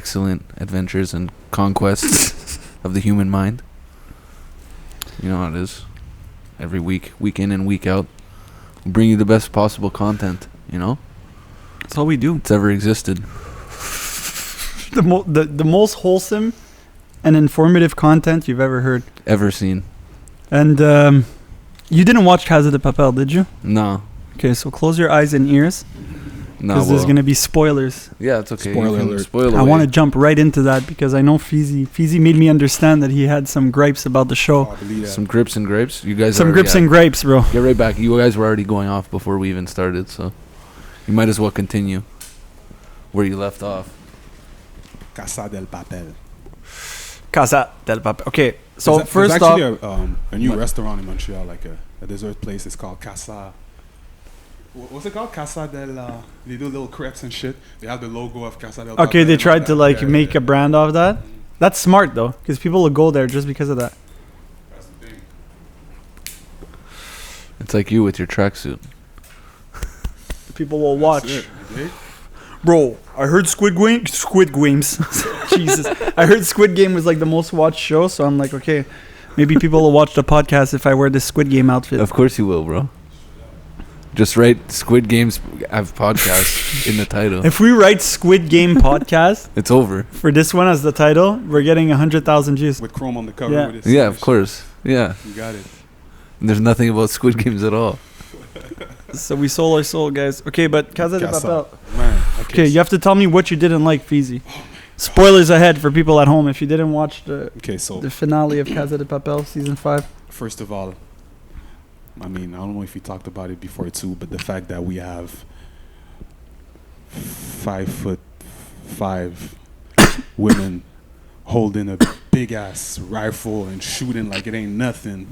excellent adventures and conquests of the human mind. You know how it is. Every week in and week out, we'll bring you the best possible content, you know? That's all we do. It's ever existed. The most wholesome and informative content you've ever heard. Ever seen. And you didn't watch Casa Del Papel, did you? No. Okay, so close your eyes and ears. No, because there's going to be spoilers. Yeah, it's okay. Spoiler alert. Spoil I want to jump right into that because I know Feezy made me understand that he had some gripes about the show. Oh, I believe that. Some grips and grapes. You guys Some are, grips yeah, and grapes, bro. Get right back. You guys were already going off before we even started, so you might as well continue where you left off. Casa del Papel. Casa del Papel. Okay, so There's first off, actually a new restaurant in Montreal, like a dessert place. It's called Casa. What's it called? Casa del. They do little crepes and shit. They have the logo of Casa del Papel. okay, they tried to like Yeah, make a brand of that. That's smart though, because people will go there just because of that. That's the thing. It's like you with your tracksuit. People will watch. That's it, okay? Bro, I heard Squid Games. Jesus. I heard Squid Game was like the most watched show, so I'm like, okay, maybe people will watch the podcast if I wear this Squid Game outfit. Of course you will, bro. Just write Squid Games have podcast in the title. If we write Squid Game podcast It's over. for this one as the title, we're getting 100,000 views. With Chrome on the cover. Yeah. With his Yeah, of shit. course. Yeah. You got it. There's nothing about Squid Games at all. So we sold our soul, guys. Okay, but Casa del Casa. Papel. Man. Okay, you have to tell me what you didn't like, Feezy. Spoilers ahead for people at home if you didn't watch Okay, so the finale of Casa del Papel season 5. first of all, I mean, I don't know if we talked about it before too, but the fact that we have 5'5" women holding a big ass rifle and shooting like it ain't nothing.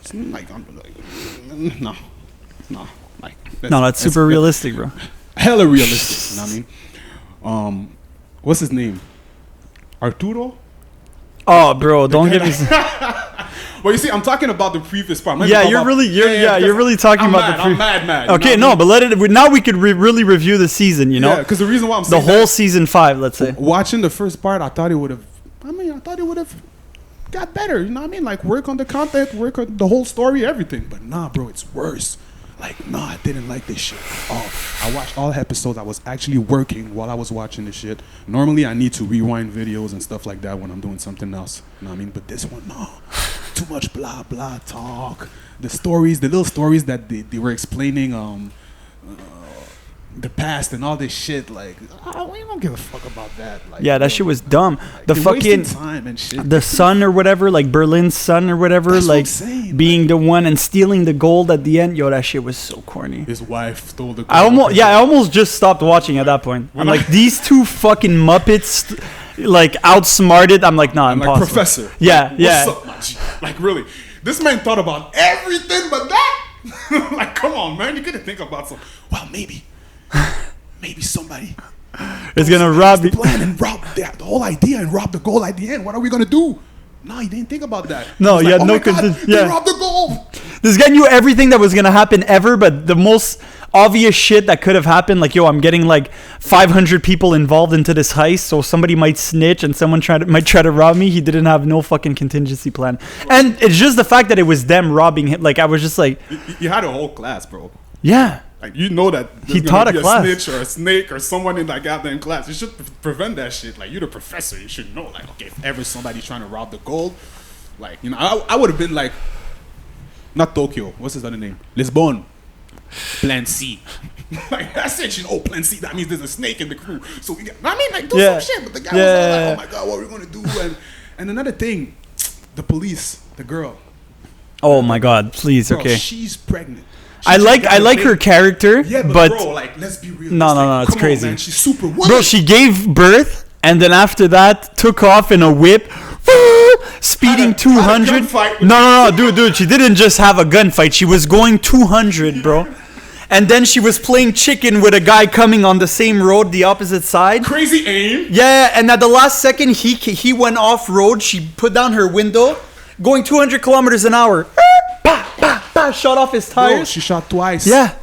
It's like, I'm like, no, like No, that's super realistic, bro. hella realistic. You know what I mean? What's his name? Arturo? Oh, bro, don't get me. Well, you see, I'm talking about the previous part. Yeah, you're really talking about the I'm mad. Okay, you know no, but now we could really review the season, you know? Yeah, because the reason why I'm The saying whole season 5, let's say. watching the first part, I thought it would have got better. You know what I mean? Like, work on the content, work on the whole story, everything. But nah, bro, it's worse. Like, nah, I didn't like this shit at all. I watched all episodes. I was actually working while I was watching this shit. Normally, I need to rewind videos and stuff like that when I'm doing something else. You know what I mean? But this one, no. Too much blah, blah talk. The stories, the little stories that they were explaining, the past and all this shit, like, we don't give a fuck about that. Like, Yeah, that shit was dumb. like, The they're fucking wasting time and shit. the son or whatever, like Berlin's son or whatever, That's what I'm like saying, being the one and stealing the gold at the end. Yo, that shit was so corny. His wife stole the. I almost just stopped watching at that point. I'm like, these two fucking Muppets, like outsmarted. I'm like, nah, I'm like, impossible. Professor. Yeah, What's yeah. up, my G? Like, really, this man thought about everything but that. Like, come on, man, you couldn't think about some. Well, maybe somebody It's gonna rob the you. plan and rob the whole idea and rob the goal at the end. What are we gonna do? No, he didn't think about that. No, He's he like, had oh no my God, consi- they yeah. robbed the goal. This guy knew everything that was gonna happen ever, but the most obvious shit that could have happened, like, yo, I'm getting like 500 people involved into this heist, so somebody might snitch and someone might try to rob me. He didn't have no fucking contingency plan, and it's just the fact that it was them robbing him. Like, I was just like, You had a whole class, bro. yeah. Like, you know that He there's taught gonna a be class. snitch or a snake or someone in that goddamn class. You should prevent that shit. Like, you're the professor. You should know. Like, okay, if ever somebody's trying to rob the gold, like, you know, I would have been like, not Tokyo. What's his other name? Lisbon. Plan C. Like, that's it. You know, Plan C. That means there's a snake in the crew. So we get. I mean, like, do Yeah. some shit. But the guy Yeah. was all like, oh my God, what are we gonna do? And another thing, the police, the girl. Oh my God, please, Bro, okay. she's pregnant. I like her baby. character, Yeah, but bro, like, let's be real. No, it's Come on, crazy. man, she's super woman. bro, she gave birth and then after that took off in a whip, speeding Had a 200. gunfight with No, dude, she didn't just have a gunfight. She was going 200, bro. And then she was playing chicken with a guy coming on the same road, the opposite side. Crazy aim. Yeah, and at the last second, he went off road. She put down her window, going 200 kilometers an hour. Shot off his Bro, tires. she shot twice. Yeah.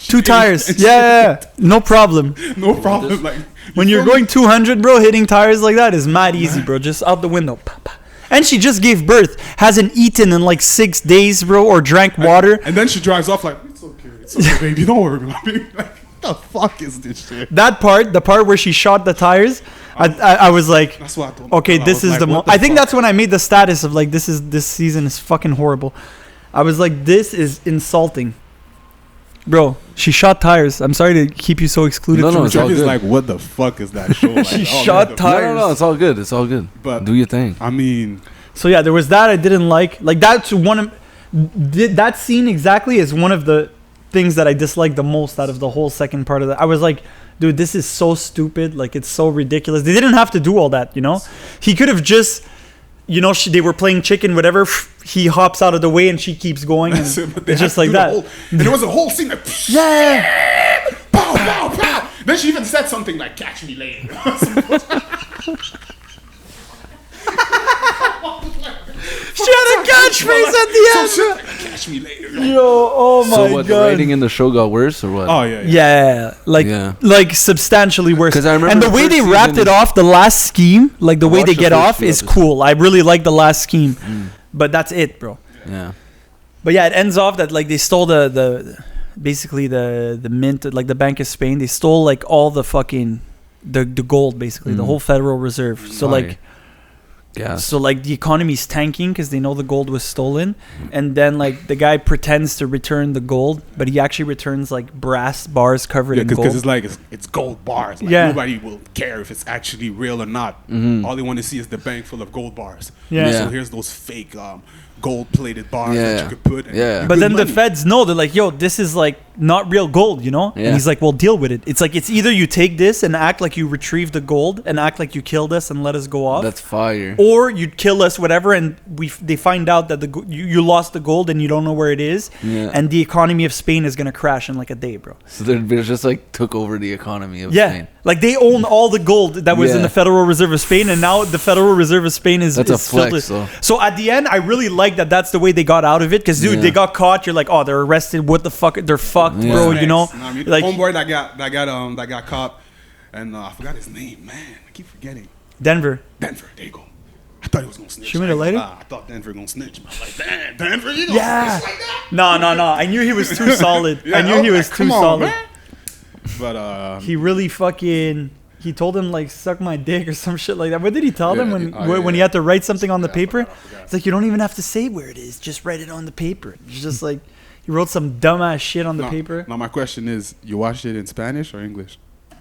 2 tires. Yeah. No problem. No problem. Like When you're going 200, bro, hitting tires like that is mad easy, bro. Just out the window. Pa, pa. And she just gave birth. Hasn't eaten in like 6 days, bro, or drank water. And then she drives off like, it's okay, baby, don't worry about me. Like, what the fuck is this shit? That part, the part where she shot the tires, I was like, That's what I told okay, her. this I was is the like, I think that's when I made the status of like, this season is fucking horrible. I was like, this is insulting. Bro, she shot tires. I'm sorry to keep you so excluded. No, no, from it's all Jeffy's good. like, what the fuck is that show? Like, She oh, shot man, tires. No, it's all good. It's all good. But Do your thing. I mean, So yeah, there was that I didn't like. Like that's one of that scene exactly is one of the things that I disliked the most out of the whole second part of that. I was like, dude, this is so stupid. Like it's so ridiculous. They didn't have to do all that, you know. He could have just, you know, they were playing chicken, whatever. He hops out of the way and she keeps going, and that's it, but they it's had just to like do the that. whole- and there was a whole scene like, Yeah. pow, pow, pow. Then she even said something like, catch me later. She had a catchphrase at the end. Catch me later. Yo, oh my So what? The god. writing in the show got worse or what? Oh, yeah. Yeah, like Yeah. like substantially worse. 'Cause I remember and the the way first they wrapped season- it off, the last scheme, like the I way they watched the get first off few is episodes. cool. I really like the last scheme, but that's it, bro. Yeah. But yeah, it ends off that like they stole the basically the mint, like the Bank of Spain. They stole like all the fucking the gold, basically the whole Federal Reserve. So like. Yeah. So like the economy's tanking because they know the gold was stolen, and then like the guy pretends to return the gold, but he actually returns like brass bars covered Yeah, in because gold. it's like it's gold bars. Like, Yeah. nobody will care if it's actually real or not. All they want to see is the bank full of gold bars. Yeah. Yeah. So here's those fake gold-plated bars that Yeah. you could put. In Yeah. But good then the money. feds know, they're like, yo, this is like not real gold, you know? Yeah. And he's like, well, deal with it. It's like, it's either you take this and act like you retrieved the gold and act like you killed us and let us go off. That's fire. Or you kill us, whatever, and they find out that you lost the gold and you don't know where it is, Yeah. and the economy of Spain is gonna crash in like a day, bro. So they just like took over the economy of Yeah, Spain. like they own all the gold that was in Yeah. the Federal Reserve of Spain, and now the Federal Reserve of Spain is That's a is filled flex, with- though. So at the end, I really like that. That's the way they got out of it, because dude, Yeah. they got caught. You're like, oh, they're arrested. What the fuck? They're fucked, Yeah. bro. Next, You know, what I mean? like homeboy that got caught, and I forgot his name. Man, I keep forgetting. Denver. Denver. There you go. I thought he was gonna snitch. Shoot me the lighter? I thought Denver gonna snitch. I was like, damn, Denver, you gonna Yeah. snitch like that? No. I knew he was too solid. Yeah, I knew he was like, too come on, solid. man. But He really fucking. He told him like suck my dick or some shit like that. What did he tell them when when he had to write something on the paper? I forgot. It's like, you don't even have to say where it is. Just write it on the paper. It's just like he wrote some dumbass shit on the paper. Now my question is, you watched it in Spanish or English?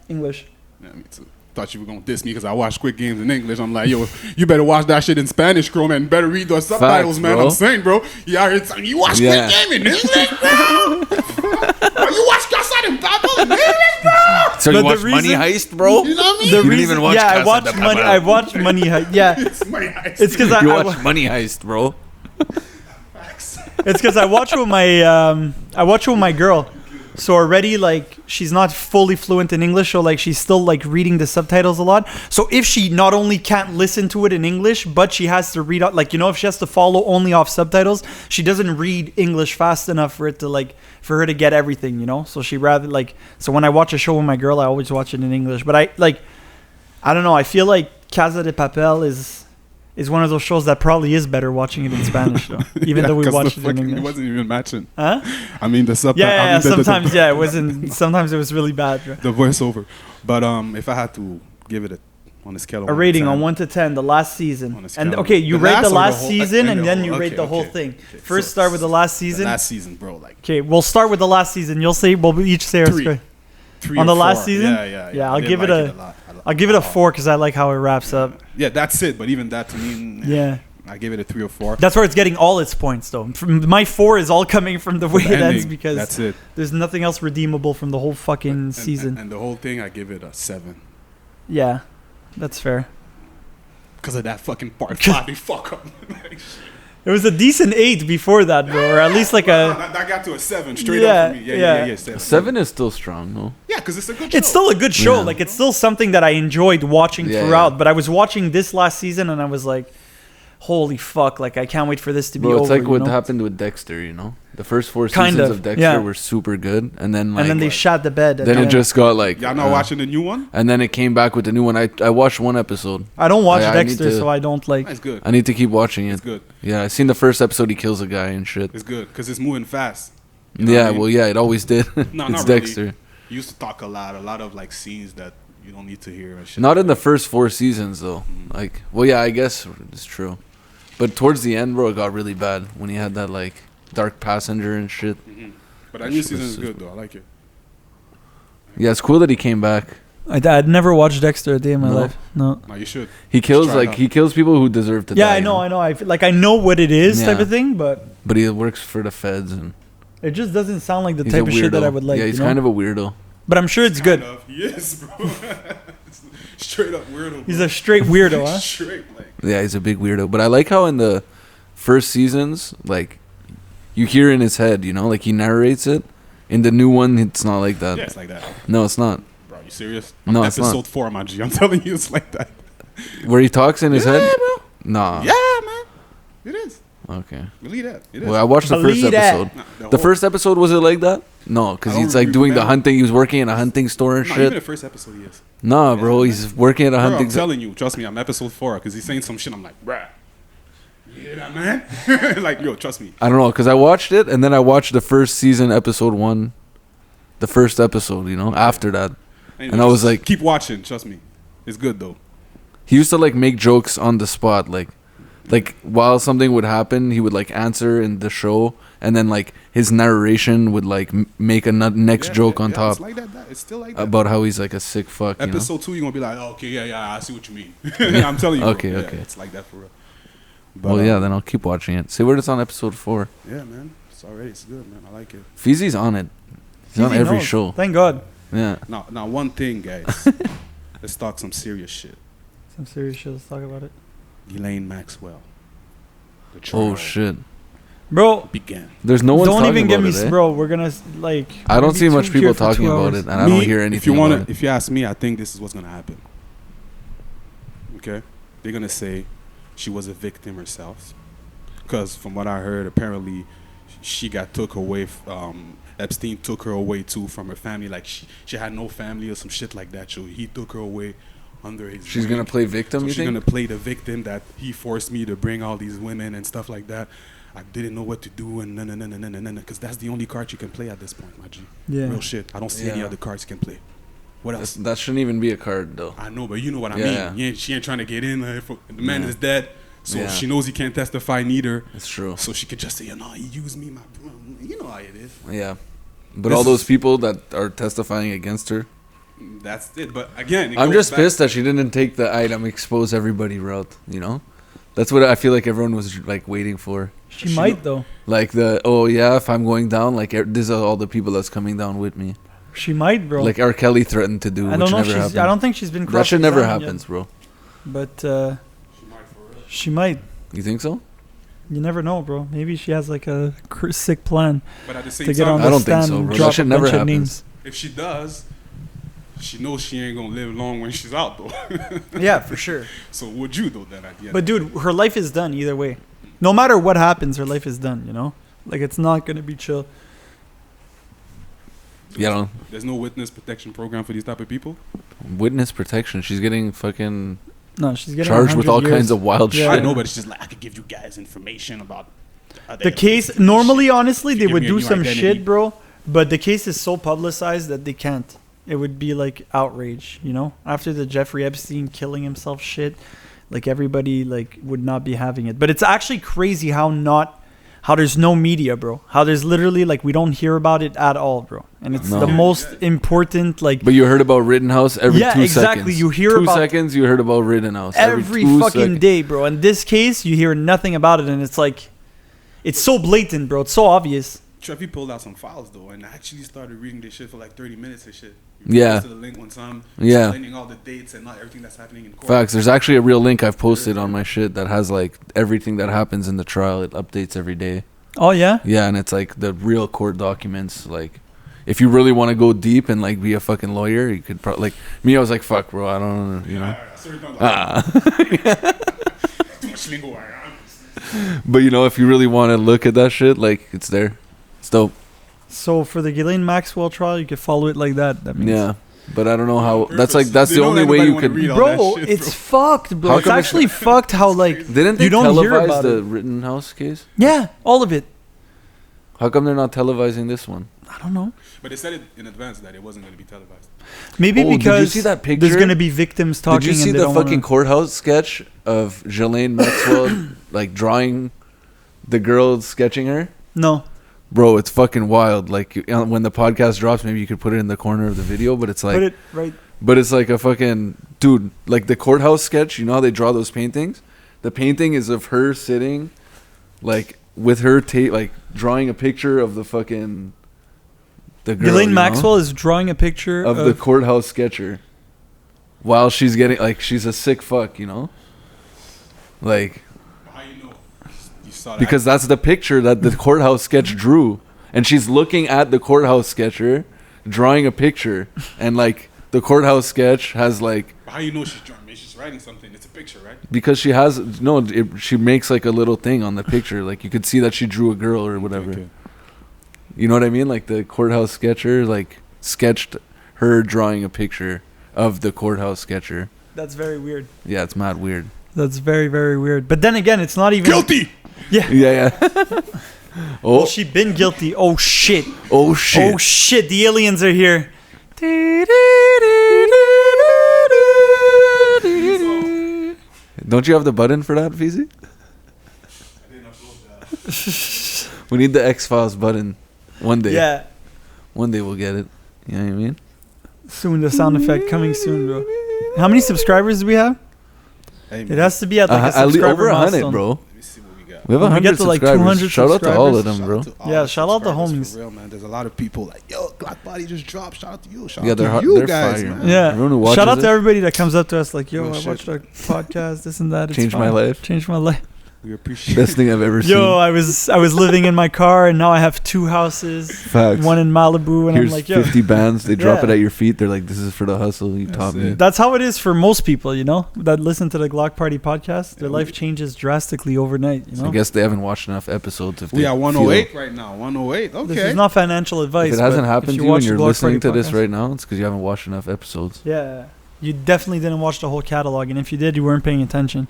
English. Yeah, me too. Thought you were gonna diss me because I watch Squid Games in English. I'm like, yo, you better watch that shit in Spanish, bro, man. Better read those subtitles, man. bro. I'm saying, bro. You out here telling you watch Yeah. Squid Game in English, bro? Bro, you watch Casa Del Papel Dexter in English, bro? So But you the watch Money reason- Heist, bro? You know what I mean? The didn't reason, even watch yeah, I Casa watched de money. Papel. I watched Money Heist. Yeah, It's Money Heist. it's because You I watch Money Heist, bro? it's because I watch with my girl. So already, like, she's not fully fluent in English, so like she's still like reading the subtitles a lot. So if she not only can't listen to it in English, but she has to read out, like, you know, if she has to follow only off subtitles, she doesn't read English fast enough for it to like for her to get everything, you know. So she rather like, so when I watch a show with my girl, I always watch it in English. But I don't know. I feel like Casa de Papel is one of those shows that probably is better watching it in Spanish, though, even though we 'cause watched the it in fucking- English. It wasn't even matching. Huh? I mean, the subtitles. Yeah, I mean, sometimes, yeah, it wasn't. Sometimes it was really bad. Bro. the voiceover. But if I had to give it on a scale of A 1 to rating 10, on 1 to 10, the last season. On a scale And of- okay, you the rate last the or the last whole- season, and and the then whole- you rate okay, the whole okay, thing. okay. First, So start with the last the season. last season, bro. Like Okay, we'll start with the last season. You'll say we'll each say our 3. score. 3 On or the last 4. season? Yeah. Yeah, I'll I did give it like a- lot. I'll give it a 4 because I like how it wraps up. Yeah, that's it. But even that to me, Yeah, I gave it a 3 or 4. that's where it's getting all its points, though. My 4 is all coming from the way The it ends ending, because that's it. there's nothing else redeemable from the whole fucking season. And the whole thing, I give it a 7 Yeah, that's fair. because of that fucking part 5. They fuck up. It was a decent 8 before that, bro, or at least like a. that got to a 7 straight Yeah, up for me. yeah. Yeah. 7 is still strong, no? Yeah, because it's a good show. It's still a good show. Yeah. Like, it's still something that I enjoyed watching Yeah, throughout. yeah. But I was watching this last season and I was like, holy fuck, like I can't wait for this to be Bro, over. it's like you what know? happened with Dexter, you know? The first 4 Kind seasons of, of Dexter yeah. were super good, and then like And then they shot the bed. at then the it end. just got like Y'all not watching the new one? and then it came back with the new one. I watched one episode. I don't watch I need Dexter, to- so I don't like. It's good. I need to keep watching it. It's good. Yeah, I seen the first episode. He kills a guy and shit. It's good because it's moving fast. You know Yeah, what I mean? well, yeah, it always did. No, It's not really. Dexter. He used to talk a lot of like scenes that you don't need to hear and shit. Not in the first 4 seasons though. Like, well, yeah, I guess it's true. But towards the end, bro, it got really bad when he had that like dark passenger and shit. But that new season is good though. I like it. Yeah, it's cool that he came back. I'd never watched Dexter a day in my No? life. No. No, you should. He kills try it like out. he kills people who deserve to Yeah, die. I you know. I feel like I know what it is, type Yeah. of thing, but But he works for the feds and it just doesn't sound like the he's type a of shit that weirdo. I would like. Yeah, he's you know? kind of a weirdo. But I'm sure it's good. Kind of. He is, bro. Straight up weirdo. Bro. He's a straight weirdo, huh? Straight like. Yeah, he's a big weirdo. But I like how in the first seasons, like, you hear in his head, you know, like he narrates it. In the new one, it's not like that. Yeah, it's like that. No, it's not. Bro, you serious? No, it's Episode not. 4, my G. I'm telling you, it's like that. Where he talks in his Yeah, head? bro. Nah. Yeah, man. It is. Okay. Believe that. It is. Well, I watched the first Believe that. episode. Nah, The whole- first episode, was it like that? No, because I don't he's like doing the remember. hunting. He was working in a hunting store and Nah, even the shit. first episode he is. Nah, bro, he's working at a Bro, I'm hunting store. telling you, trust me, I'm episode 4 because he's saying some shit. I'm like, bruh. You hear that, man? Like, yo, trust me. I don't know, because I watched it, and then I watched the first season, episode 1. The first episode, you know, after that. Anyway, And I was just like- keep watching. Trust me, it's good though. He used to like make jokes on the spot, like while something would happen, he would like answer in the show, and then like his narration would like make a next Yeah, joke yeah, on yeah, top It's like that. It's still like that. about how he's like a sick fuck. You know? Episode 2, you're gonna be like, oh, okay, yeah, I see what you mean. I'm telling you. Okay, bro. Yeah, okay. it's like that for real. But, Well, yeah, then I'll keep watching it. See where it's on episode 4. Yeah, man. It's good, man. I like it. Feezy's on it. He's on Easy every knows. show. Thank God. Yeah. Now, one thing, guys. Let's talk some serious shit. Some serious shit. Let's talk about it. Ghislaine Maxwell. The trial Oh shit. Bro, began. There's no one don't talking even get about me, it, eh? bro. We're gonna like. I don't maybe see much two people here for 2 talking about hours. it, and I don't hear anything If you want about to, it. if you ask me, I think this is what's gonna happen. Okay, they're gonna say she was a victim herself, because from what I heard, apparently she got took away. Epstein took her away too from her family. Like she had no family or some shit like that. So he took her away under his. She's wing. gonna play victim, So you she's think? gonna play the victim that he forced me to bring all these women and stuff like that. I didn't know what to do and because that's the only card you can play at this point, my G. Yeah. Real shit. I don't see any Yeah. other cards you can play. What else? That shouldn't even be a card, though. I know, but you know what I Yeah. mean. She ain't trying to get in. The man Yeah. is dead, so Yeah. she knows he can't testify neither. It's true. So she could just say, "No, he used me." You know how it is. Yeah. But This all those is- people that are testifying against her, That's it. But again, it I'm goes just back- pissed that she didn't take the item expose everybody route, you know? That's what I feel like everyone was like waiting for. She She might know- though. Like if I'm going down, like these are all the people that's coming down with me. She might, bro. Like R. Kelly threatened to do, I which don't know. never happened. I don't think she's been. That shit never cross-examined yet. happens, bro. But She might for real. she might. You think so? You never know, bro. Maybe she has like a sick plan But at the same to get time, on I the don't think stand so, and bro. That drop a shit never bunch of happens. names. if she does, she knows she ain't gonna live long when she's out though. Yeah, for sure. So would you though then at the end? But dude, her life is done either way. No matter what happens, her life is done. You know, like it's not gonna be chill. Yeah, I don't. There's no witness protection program for these type of people. Witness protection. She's getting fucking No, she's getting charged with 100 all years. kinds of wild Yeah. I shit. know, but it's just like I could give you guys information about The case normally, honestly, If they you would give me do a new some identity. shit, bro. But the case is so publicized that they can't. It would be like outrage, you know. After the Jeffrey Epstein killing himself shit, like everybody like would not be having it. But it's actually crazy how there's no media, bro. How there's literally like we don't hear about it at all, bro. And it's No. the most important like But you heard about Rittenhouse every Yeah, 2 exactly. seconds. You hear 2 about- seconds, you heard about Rittenhouse. every 2 fucking seconds. day, bro. In this case, you hear nothing about it, and it's like, it's so blatant, bro. It's so obvious. Trevi pulled out some files though, and I actually started reading this shit for like 30 minutes and shit. Yeah. To the link one time. Yeah. Explaining all the dates and not everything that's happening in court. Facts. There's actually a real link I've posted on my shit that has like everything that happens in the trial. It updates every day. Oh yeah. Yeah, and it's like the real court documents. Like, if you really want to go deep and like be a fucking lawyer, you could probably like me. I was like, fuck, bro. I don't know. You know. So you're done, like, Ah. too much But you know, if you really want to look at that shit, like it's there. It's dope. So for the Ghislaine Maxwell trial, you could follow it like that. That means Yeah. But I don't know how. Purpose. That's They the don't only way everybody you wanna could. read all bro, that shit, it's fucked, bro. How It's come actually fucked how like Didn't they you don't hear televise about the it. Rittenhouse case? Yeah, all of it. How come they're not televising this one? I don't know. But they said it in advance that it wasn't going to be televised. Maybe Oh, did you because see that picture? there's gonna be victims talking. Did you see and they the don't fucking wanna- courthouse sketch of Ghislaine Maxwell like drawing the girl sketching her? No. Bro, it's fucking wild. Like when the podcast drops, maybe you could put it in the corner of the video. But it's like, Put it right. but it's like a fucking dude. Like the courthouse sketch. You know how they draw those paintings? The painting is of her sitting, like with her like drawing a picture of the fucking the girl. Ghislaine you know? Maxwell is drawing a picture of the courthouse sketcher while she's getting like she's a sick fuck, you know, like How you know? You saw that? because that's the picture that the courthouse sketch drew, and she's looking at the courthouse sketcher drawing a picture, and like the courthouse sketch has like How you know she's drawing? Maybe she's writing something. It's a picture, right? because she has she makes like a little thing on the picture, like you could see that she drew a girl or whatever. Okay. You know what I mean? Like the courthouse sketcher like sketched her drawing a picture of the courthouse sketcher. That's very weird. Yeah, it's mad weird. That's very, very weird. But then again, it's not even Guilty. Yeah. Yeah. Oh, Well, she been guilty. Oh shit. oh shit. Oh shit. The aliens are here. Don't you have the button for that, Feezy? I didn't upload that. We need the X-Files button. One day. Yeah. One day we'll get it. You know what I mean? Soon the sound effect coming soon, bro. How many subscribers do we have? Hey, It has to be at like a At least subscriber over 100, milestone. bro. Let me see what we got. We have When we 100 get to, like, subscribers. 200 Shout out to all of subscribers. them, bro. Shout out to all Yeah, the shout out the subscribers, homies. For real, man. There's a lot of people like, yo, Gloc Body just dropped. Shout out to you. Shout Yeah, out to they're you they're guys, fire. man. Yeah. Everyone who watches Shout out it, to everybody that comes up to us like, yo, No I shit. watched our podcast, this and that. It's Changed my fine. life. Changed my life. We appreciate Best thing I've ever seen. Yo, I was living in my car and now I have 2 houses. Facts. One in Malibu, and Here's I'm like, yo, 50 bands. They drop Yeah. it at your feet. They're like, this is for the hustle. You That's taught me. it. that's how it is for most people, you know, that listen to the Glock Party podcast. Their Yeah, life we- changes drastically overnight, you know. I guess they haven't watched enough episodes. If We they are feel- 108 right now. 108. Okay. This is not financial advice. If it hasn't but happened if to you and watch the you're Glock listening Party to this podcast- right now, it's because you haven't watched enough episodes. Yeah, you definitely didn't watch the whole catalog, and if you did, you weren't paying attention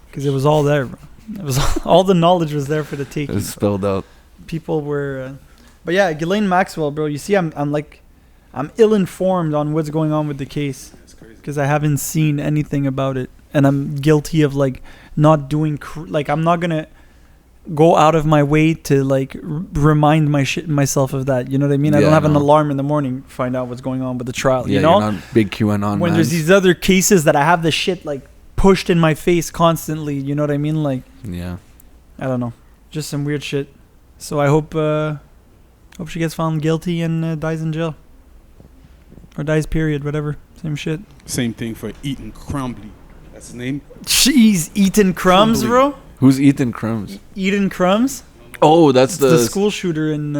because it was all there, bro. It was all the knowledge was there for the taking. It's spelled out. People were, but yeah, Ghislaine Maxwell, bro. You see, I'm ill informed on what's going on with the case That's crazy. because I haven't seen anything about it, and I'm guilty of like not doing like I'm not gonna go out of my way to like remind myself of that. You know what I mean? I Yeah, don't have an no. alarm in the morning to find out what's going on with the trial. Yeah, you know, you're not big QAnon when man. there's these other cases that I have the shit like pushed in my face constantly. You know what I mean? Like Yeah. I don't know, just some weird shit. So I hope she gets found guilty and dies in jail or dies. Period. Whatever. Same shit. Same thing for Ethan Crumbley. That's his name. She's eating crumbs, Crumbly. bro. Who's Ethan Crumbs? Eating crumbs. Oh, that's The school shooter in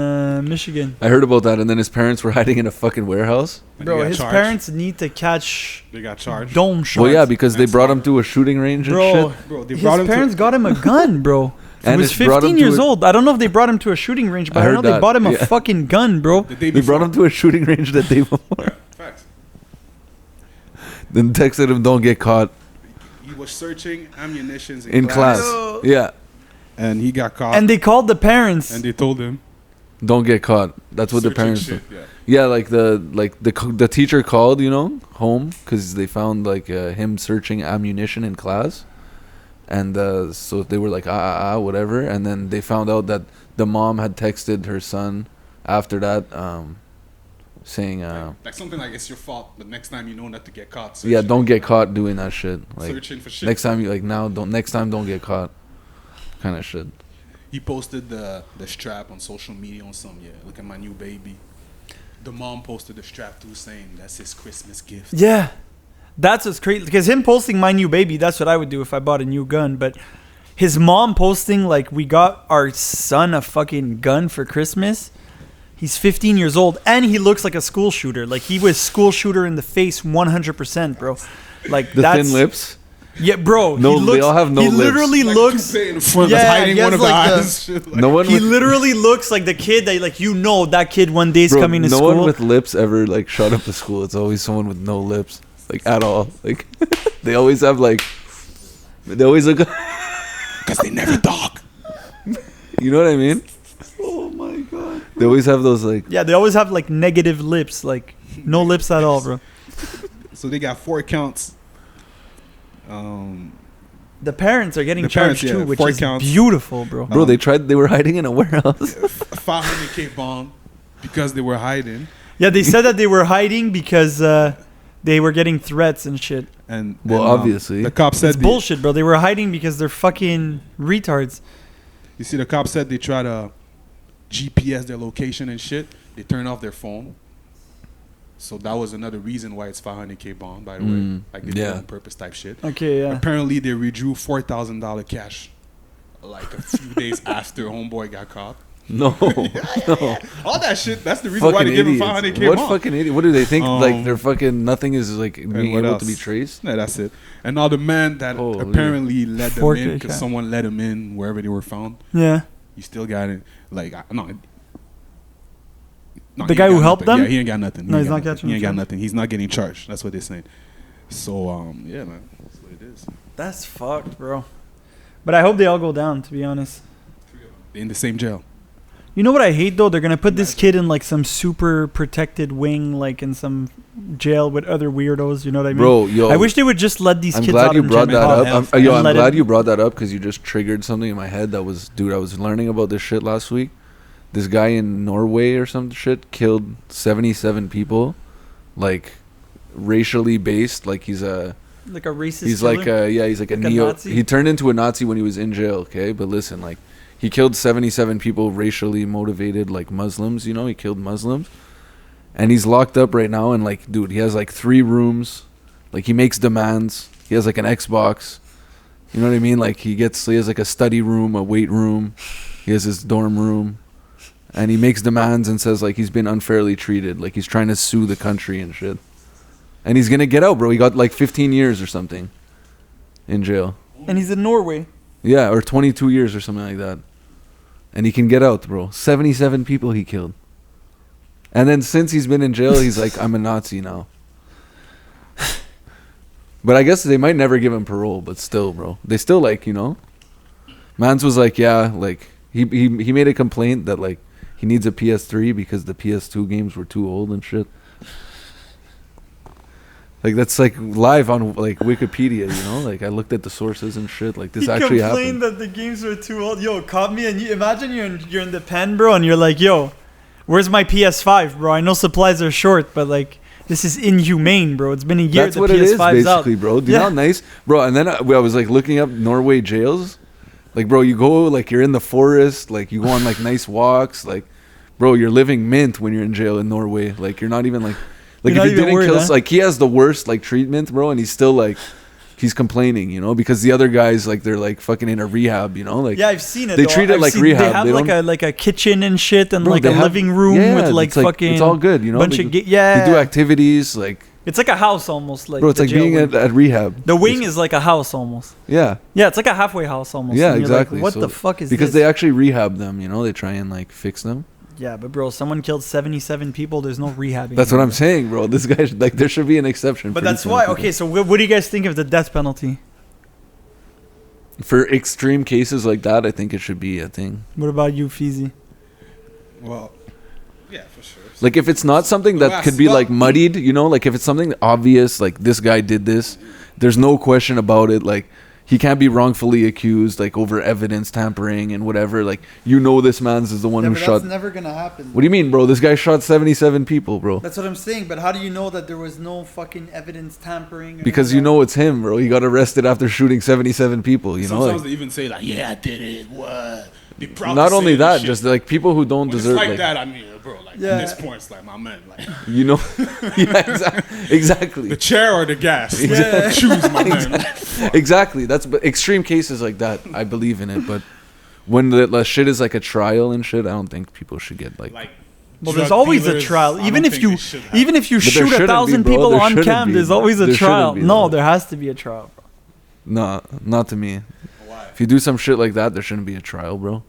Michigan. I heard about that, and then his parents were hiding in a fucking warehouse. And Bro, they got his charged. parents need to catch They got charged. dome shots. Well, yeah, because they That's brought him smart. to a shooting range and Bro, shit. Bro, they his brought him parents to. got him a gun, bro. He And was it's brought him 15 to years a- old. I don't know if they brought him to a shooting range, but I I know heard they that, bought him a yeah. fucking gun, bro. The day They before. brought him to a shooting range that day before. Facts. Then texted him, "Don't get caught He was searching ammunitions in class." Yo. Yeah, and he got caught. And they called the parents. And they told him. don't get caught. That's what the searching parents. shit, yeah. Yeah, like the teacher called, you know, home because they found like him searching ammunition in class, and so they were like whatever, and then they found out that the mom had texted her son after that, saying Like something like it's your fault, but next time you know not to get caught. yeah, searching. don't get caught doing that shit. Like Searching for shit. next time you like now don't next time don't get caught, kind of shit. He posted the strap on social media on some, look at my new baby. The mom posted the strap too, saying that's his Christmas gift. Yeah, that's what's crazy. Because him posting my new baby, that's what I would do if I bought a new gun. But his mom posting like we got our son a fucking gun for Christmas. He's 15 years old and he looks like a school shooter. Like he was school shooter in the face 100%, bro. Like The that's, thin lips. Yeah, bro. No, he they all have no He lips. literally Like looks. toupee in front, Yeah, that's hiding he one has of the like the- eyes. Shit, like- No one He with literally looks like the kid that like that kid one day is bro, coming to no school. one with lips ever like shot up the school. It's always someone with no lips, like at all. Like they always have like they always look. Because they never talk. You know what I mean? Oh my god. They always have those like. Yeah, they always have like negative lips, like no lips at all, bro. So they got 4 counts. The parents are getting The parents, charged too, yeah, which 4 is counts. beautiful, bro. Bro, they were hiding in a warehouse. $500K bond because they were hiding. Yeah, they said that they were hiding because they were getting threats and shit. And Obviously. the cop said It's bullshit, bro. They were hiding because they're fucking retards. You see, the cop said they try to GPS their location and shit. They turn off their phone. So that was another reason why it's $500K bond, by the way. Like they did it on purpose type shit. Okay, yeah. Apparently they withdrew $4,000 cash like a few days after homeboy got caught. No. No. All that shit, that's the reason why Fucking they give him idiots. 500K What bond. fucking idiot? What do they think? Like they're fucking nothing is like being what able else? to be traced. Yeah, that's it. And now the man that Holy. apparently let them 4K in because cash. someone let him in wherever they were found. Yeah. You still got it. Like, no. The he guy ain't who got helped nothing. them? Yeah, he ain't got nothing. No, ain't he's got not nothing. catching He ain't got charge. nothing. He's not getting charged. That's what they're saying. So, yeah, man. That's what it is. That's fucked, bro. But I hope they all go down, to be honest. They're in the same jail. You know what I hate though? They're gonna put this kid in like some super protected wing, like in some jail with other weirdos. You know what I mean? Bro, yo. I wish they would just let these I'm kids glad out you of brought that up. health. I'm let glad it- you brought that up because you just triggered something in my head that was, dude, I was learning about this shit last week. This guy in Norway or some shit killed 77 people, like racially based. Like he's a Like a racist. he's killer? like a he's like a Like a neo. Nazi? He turned into a Nazi when he was in jail. Okay, but listen, like he killed 77 people, racially motivated, like Muslims. You know, he killed Muslims, and he's locked up right now. And like, dude, he has like 3 rooms. Like he makes demands. He has like an Xbox. You know what I mean? Like he has like a study room, a weight room. He has his dorm room. And he makes demands and says like he's been unfairly treated. Like he's trying to sue the country and shit. And he's gonna get out, bro. He got like 15 years or something in jail. And he's in Norway. Yeah, or 22 years or something like that. And he can get out, bro. 77 people he killed. And then since he's been in jail, he's like, I'm a Nazi now. But I guess they might never give him parole, but still, bro. They still like, you know. Mans was like, yeah, like he made a complaint that like he needs a PS3 because the PS2 games were too old and shit. Like that's like live on like Wikipedia, you know. Like I looked at the sources and shit. Like this actually happened. That the games were too old. Yo, caught me and you imagine you're in the pen, bro, and you're like, yo, where's my PS5, bro? I know supplies are short, but like this is inhumane, bro. It's been a year. That's the what it is, PS5's out. basically, bro. Do you know how nice, bro? And then I was like looking up Norway jails. Like, bro, you go like you're in the forest. Like you go on like nice walks. Like, bro, you're living mint when you're in jail in Norway. Like you're not even like. Like You're if he not even didn't worried, kill, huh? like he has the worst like treatment, bro, and he's still like, he's complaining, you know, because the other guys like they're like fucking in a rehab, you know, like Yeah, I've seen it. they though. treat it I've like seen- rehab. They have They like don't- a kitchen and shit, and Bro, like they a have- living room yeah, with like it's like, fucking. it's all good, you know. Bunch They of do- yeah. they do activities like, It's like a house almost. Like bro, it's the like jail being wing. at rehab. The wing is like a house almost. Yeah, Yeah, it's like a halfway house almost. yeah, And you're like, exactly. what So- the fuck is because this? they actually rehab them, you know. They try and like fix them. Yeah, but bro, someone killed 77 people. There's no rehabbing. That's what anymore. I'm saying, bro. This guy should, like there should be an exception. But for that's these why. kind of Okay, so what do you guys think of the death penalty? people. For extreme cases like that, I think it should be a thing. What about you, Feezy? Well, yeah, for sure. Like if it's not something that could be like muddied, you know, like if it's something obvious, like this guy did this, there's no question about it. Like he can't be wrongfully accused, like over evidence tampering and whatever. Like you know, this man's is the one who shot. never gonna happen. What do you mean, bro? This guy shot 77 people, bro. That's what I'm saying. But how do you know that there was no fucking evidence tampering? or Because none you of know it's him, bro. He got arrested after shooting 77 people. You know, Sometimes like, they even say like, "Yeah, I did it." What? Be proud not to only say that, shit. just like people who don't When deserve, it's like like that. I mean, bro, like Yeah. at this point, it's like my man, like you know, yeah, exactly. the chair or the gas. Yeah. Choose my man. Like, fuck. Exactly. That's but extreme cases like that. I believe in it, but when the shit is like a trial and shit, I don't think people should get like. Like, Well, drug there's always a dealers, trial. I Even don't if think you they should have. even if you But there shoot shouldn't be, 1,000 bro. people There on shouldn't cam, be. there's always a There shouldn't trial. be, No, though. there has to be a trial, bro. Nah, not to me. Why? If you do some shit like that, there shouldn't be a trial, bro.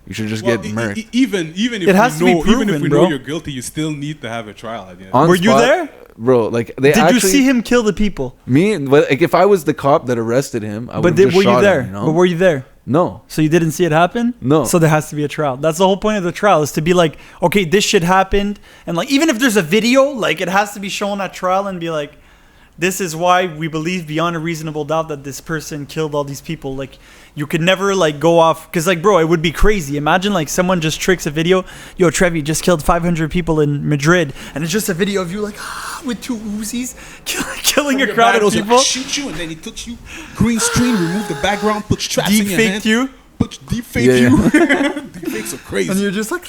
You should just get murked. Even if It has to be even if we proven, bro. know you're guilty, you still need to have a trial at the end. On Were you spot, there? bro? Like they Did actually, you see him kill the people? Me, but like if I was the cop that arrested him, I would But have just were you shot there? him. You know? But were you there? No. So you didn't see it happen? No. So there has to be a trial. That's the whole point of the trial, is to be like, okay, this shit happened, and like even if there's a video, like it has to be shown at trial and be like, this is why we believe beyond a reasonable doubt that this person killed all these people. Like you could never like go off, because like bro, it would be crazy. Imagine like someone just tricks a video. Yo, Trev, you just killed 500 people in Madrid, and it's just a video of you like with 2 Uzis killing a crowd of people. Shoot you, and then he took you, green screen, remove the background, put straps in your hand. Deep faked you. Deep fake you. Deep fakes are crazy. And you're just like,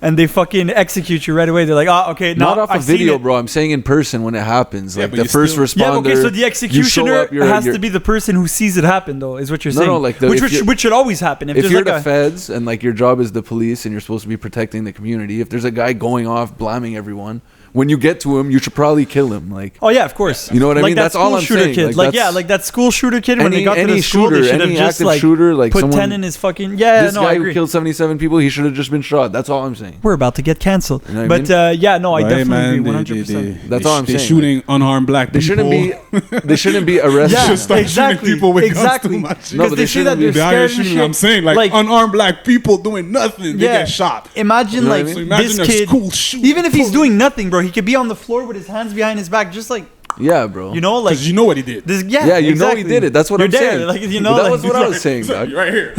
and they fucking execute you right away. They're like, oh, okay, Not no, off I a seen video, it. bro. I'm saying in person when it happens. Yeah, Like but the you first still- responder. Yeah, okay, so the you show executioner up, you're- has you're- to be the person who sees it happen, though, is what you're No, saying. no, like which should always happen. If If there's you're like the feds and like your job is the police and you're supposed to be protecting the community, if there's a guy going off blaming everyone, when you get to him, you should probably kill him. Like, oh yeah, of course. You know what I like mean? That That's all school I'm shooter saying. Kid. Like, Like yeah, that's- like that school shooter kid when they any- got to any the school, shooter, they should have any just active like shooter, like put someone- 10 in his fucking this No, guy I who agree. killed 77 people, he should have just been shot. That's all I'm saying. We're about to get canceled. You know what I But yeah, no, I Right, definitely man, agree. they- 100%. That's all I'm They're saying, shooting unarmed black They people. shouldn't be. They shouldn't be arrested. Yeah, Just start shooting exactly. people with guns exactly. too much. No, Because but they they see that shouldn't be they're They're out here scared and shooting. shit. I'm saying like unarmed black people doing nothing. They get shot. Imagine You know what I like mean? So imagine this a kid, school shooting. even if he's doing nothing, bro, he could be on the floor with his hands behind his back, just like, Yeah, bro. you know, like Because you know what he did. this. Yeah, you know exactly. he did it. That's what You're I'm there, saying. Like you know, that like, was what I was saying, dog. Right here.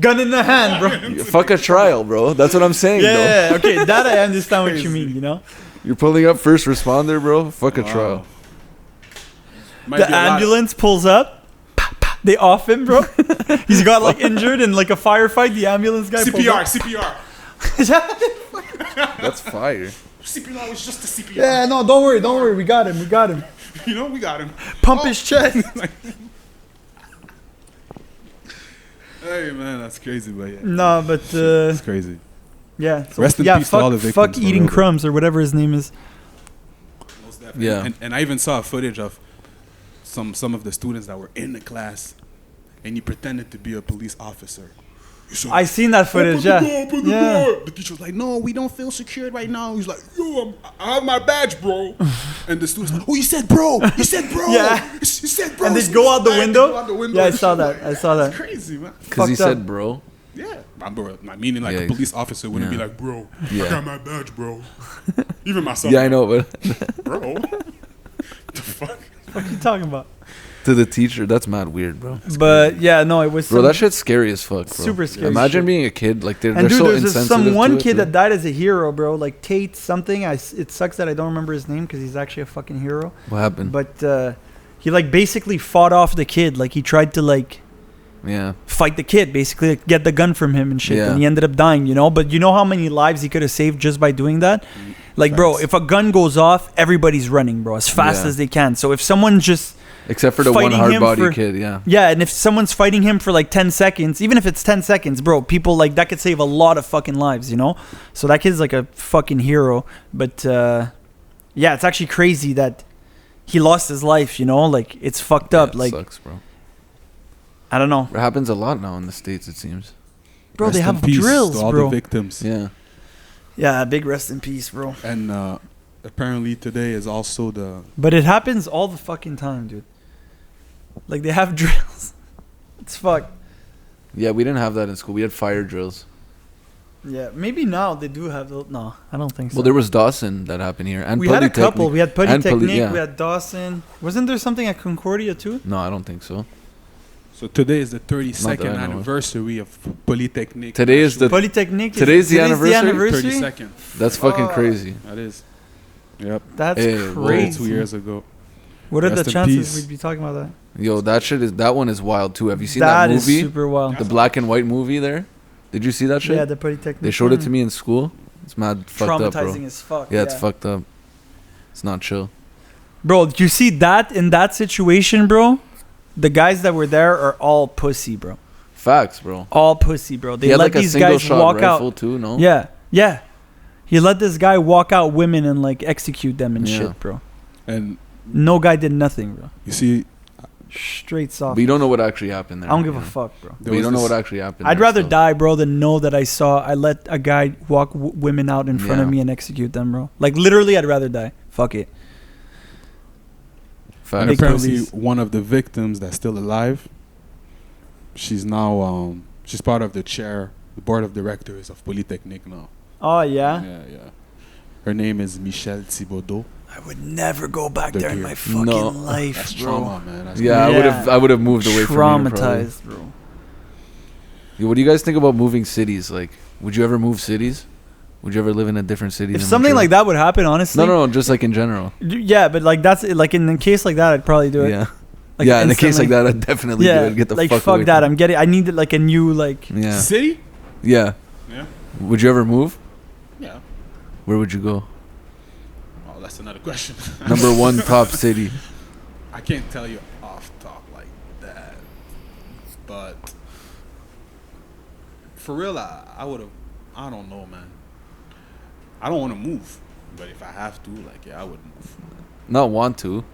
gun in the hand, bro. Fuck a trial, bro. That's what I'm saying, though. Yeah, okay, that I understand what you mean. You know, You're pulling up first responder, bro. Fuck a trial. Might the be a lot of- ambulance pulls up. They off him, bro. He's got like injured in like a firefight. The ambulance guy. pulls CPR, up. CPR. That's fire. CPR was just a CPR. Yeah, no, don't worry. We got him. You know, we got him. Pump his chest. Hey, man, that's crazy, but yeah. No, but It's crazy. yeah. So, Rest in yeah, peace to fuck, all the victims, fuck for eating real. crumbs or whatever his name is. Most definitely. Yeah. And I even saw footage of some of the students that were in the class, and he pretended to be a police officer. He said, I seen that footage. Yeah. Open the Yeah. door. The teacher was like, "No, we don't feel secured right now." He's like, "Yo, I have my badge, bro." And the students like, "Oh, you said bro. You said bro. Yeah. You said bro." And they It's go out the fine. They window? go out the window Yeah, I and saw shit that. like I saw that. It's crazy, man. Because he Fucked up. said, bro. Yeah. My meaning like Yeah, a police officer wouldn't yeah. be like, "Bro, I Yeah. got my badge, bro." Even myself. Yeah, I know, but Bro. The fuck? What are you talking about? to the teacher, that's mad weird, bro. But yeah, no, it was. Bro, some- that shit's scary as fuck, bro. Super scary Imagine shit. being a kid. Like, they're And dude, so there's insensitive some one to it, kid bro. that died as a hero, bro. Like Tate something. It sucks that I don't remember his name because he's actually a fucking hero. What happened? But he like basically fought off the kid. Like he tried to like Yeah. fight the kid, basically like, get the gun from him and shit. Yeah. And he ended up dying, you know. But you know how many lives he could have saved just by doing that? Like, bro, Facts. if a gun goes off, everybody's running, bro, as fast Yeah. as they can. So if someone's just Except for the one fighting hard him body for- kid, yeah. yeah, and if someone's fighting him for like 10 seconds, even if it's 10 seconds, bro, people like that could save a lot of fucking lives, you know? So that kid's like a fucking hero. But yeah, it's actually crazy that he lost his life, you know? Like, it's fucked up. Yeah, it Like, sucks, bro. I don't know. It happens a lot now in the States, it seems. Bro, Rest they in have peace drills, to all bro. the victims. Yeah. Yeah, big rest in peace, bro. And apparently today is also the But it happens all the fucking time, dude. Like, they have drills. It's fucked. Yeah, we didn't have that in school. We had fire drills. Yeah, maybe now they do have those. No, I don't think so. Well, there was Dawson that happened here. And we had a Polytechnic. couple. We had And Polytechnic, yeah. we had Dawson. Wasn't there something at Concordia too? No, I don't think so. so today is the Not that 32nd I know of. anniversary of Polytechnic. Today is the- Polytechnic. Today's the anniversary? 32nd. That's fucking Fuck. crazy. That is. Yep. That's Hey, whoa. crazy. 2 years ago. What are the Rest in chances peace. we'd be talking about that? Yo, that one is wild too. Have you seen that That is movie? super wild. The black and white movie there? Did you see that shit? Yeah, the Polytechnic. They showed it one. to me in school. It's mad fucked up, bro. Traumatizing as fuck. Yeah, it's fucked up. It's not chill. Bro, you see that in that situation, bro? The guys that were there are all pussy, bro. Facts, bro. All pussy, bro. They He had let like a these single guys shot walk rifle out. too, no? Yeah, yeah. He let this guy walk out women and like execute them and Yeah. shit, bro. And No guy did nothing, bro. you see, Straight soft. But you don't know what actually happened there. I don't give you a know? fuck, bro. But you don't know what actually happened. I'd there, rather so. die, bro, than know that I let a guy walk women out in front of Yeah. me and execute them, bro. Like, literally, I'd rather die. Fuck it. Facts. And Big apparently, police. one of the victims that's still alive, she's now she's part of the board of directors of Polytechnique now. Oh, yeah? Yeah. Her name is Michelle Thibodeau. I would never go back The there in gear. my fucking No. life, That's bro. trauma, man. That's Yeah, I would have moved away from here, probably. Traumatized, bro. Yeah, what do you guys think about moving cities? Like, would you ever move cities? Would you ever live in a different city? If than something Montreal? like that would happen, honestly. No, just like in general. Yeah, but like that's like in a case like that, I'd probably do it. Yeah. Like, Yeah, in a case like instantly. that, I'd definitely Yeah, do it. Get the like fuck fuck away that. from I need like a new like. it. Yeah. City? Yeah. Yeah. Would you ever move? Yeah. Where would you go? Oh, that's another question. Number one top city. I can't tell you off top like that, but for real, I would have. I don't know, man. I don't want to move, but if I have to, like, yeah, I would move. Not want to,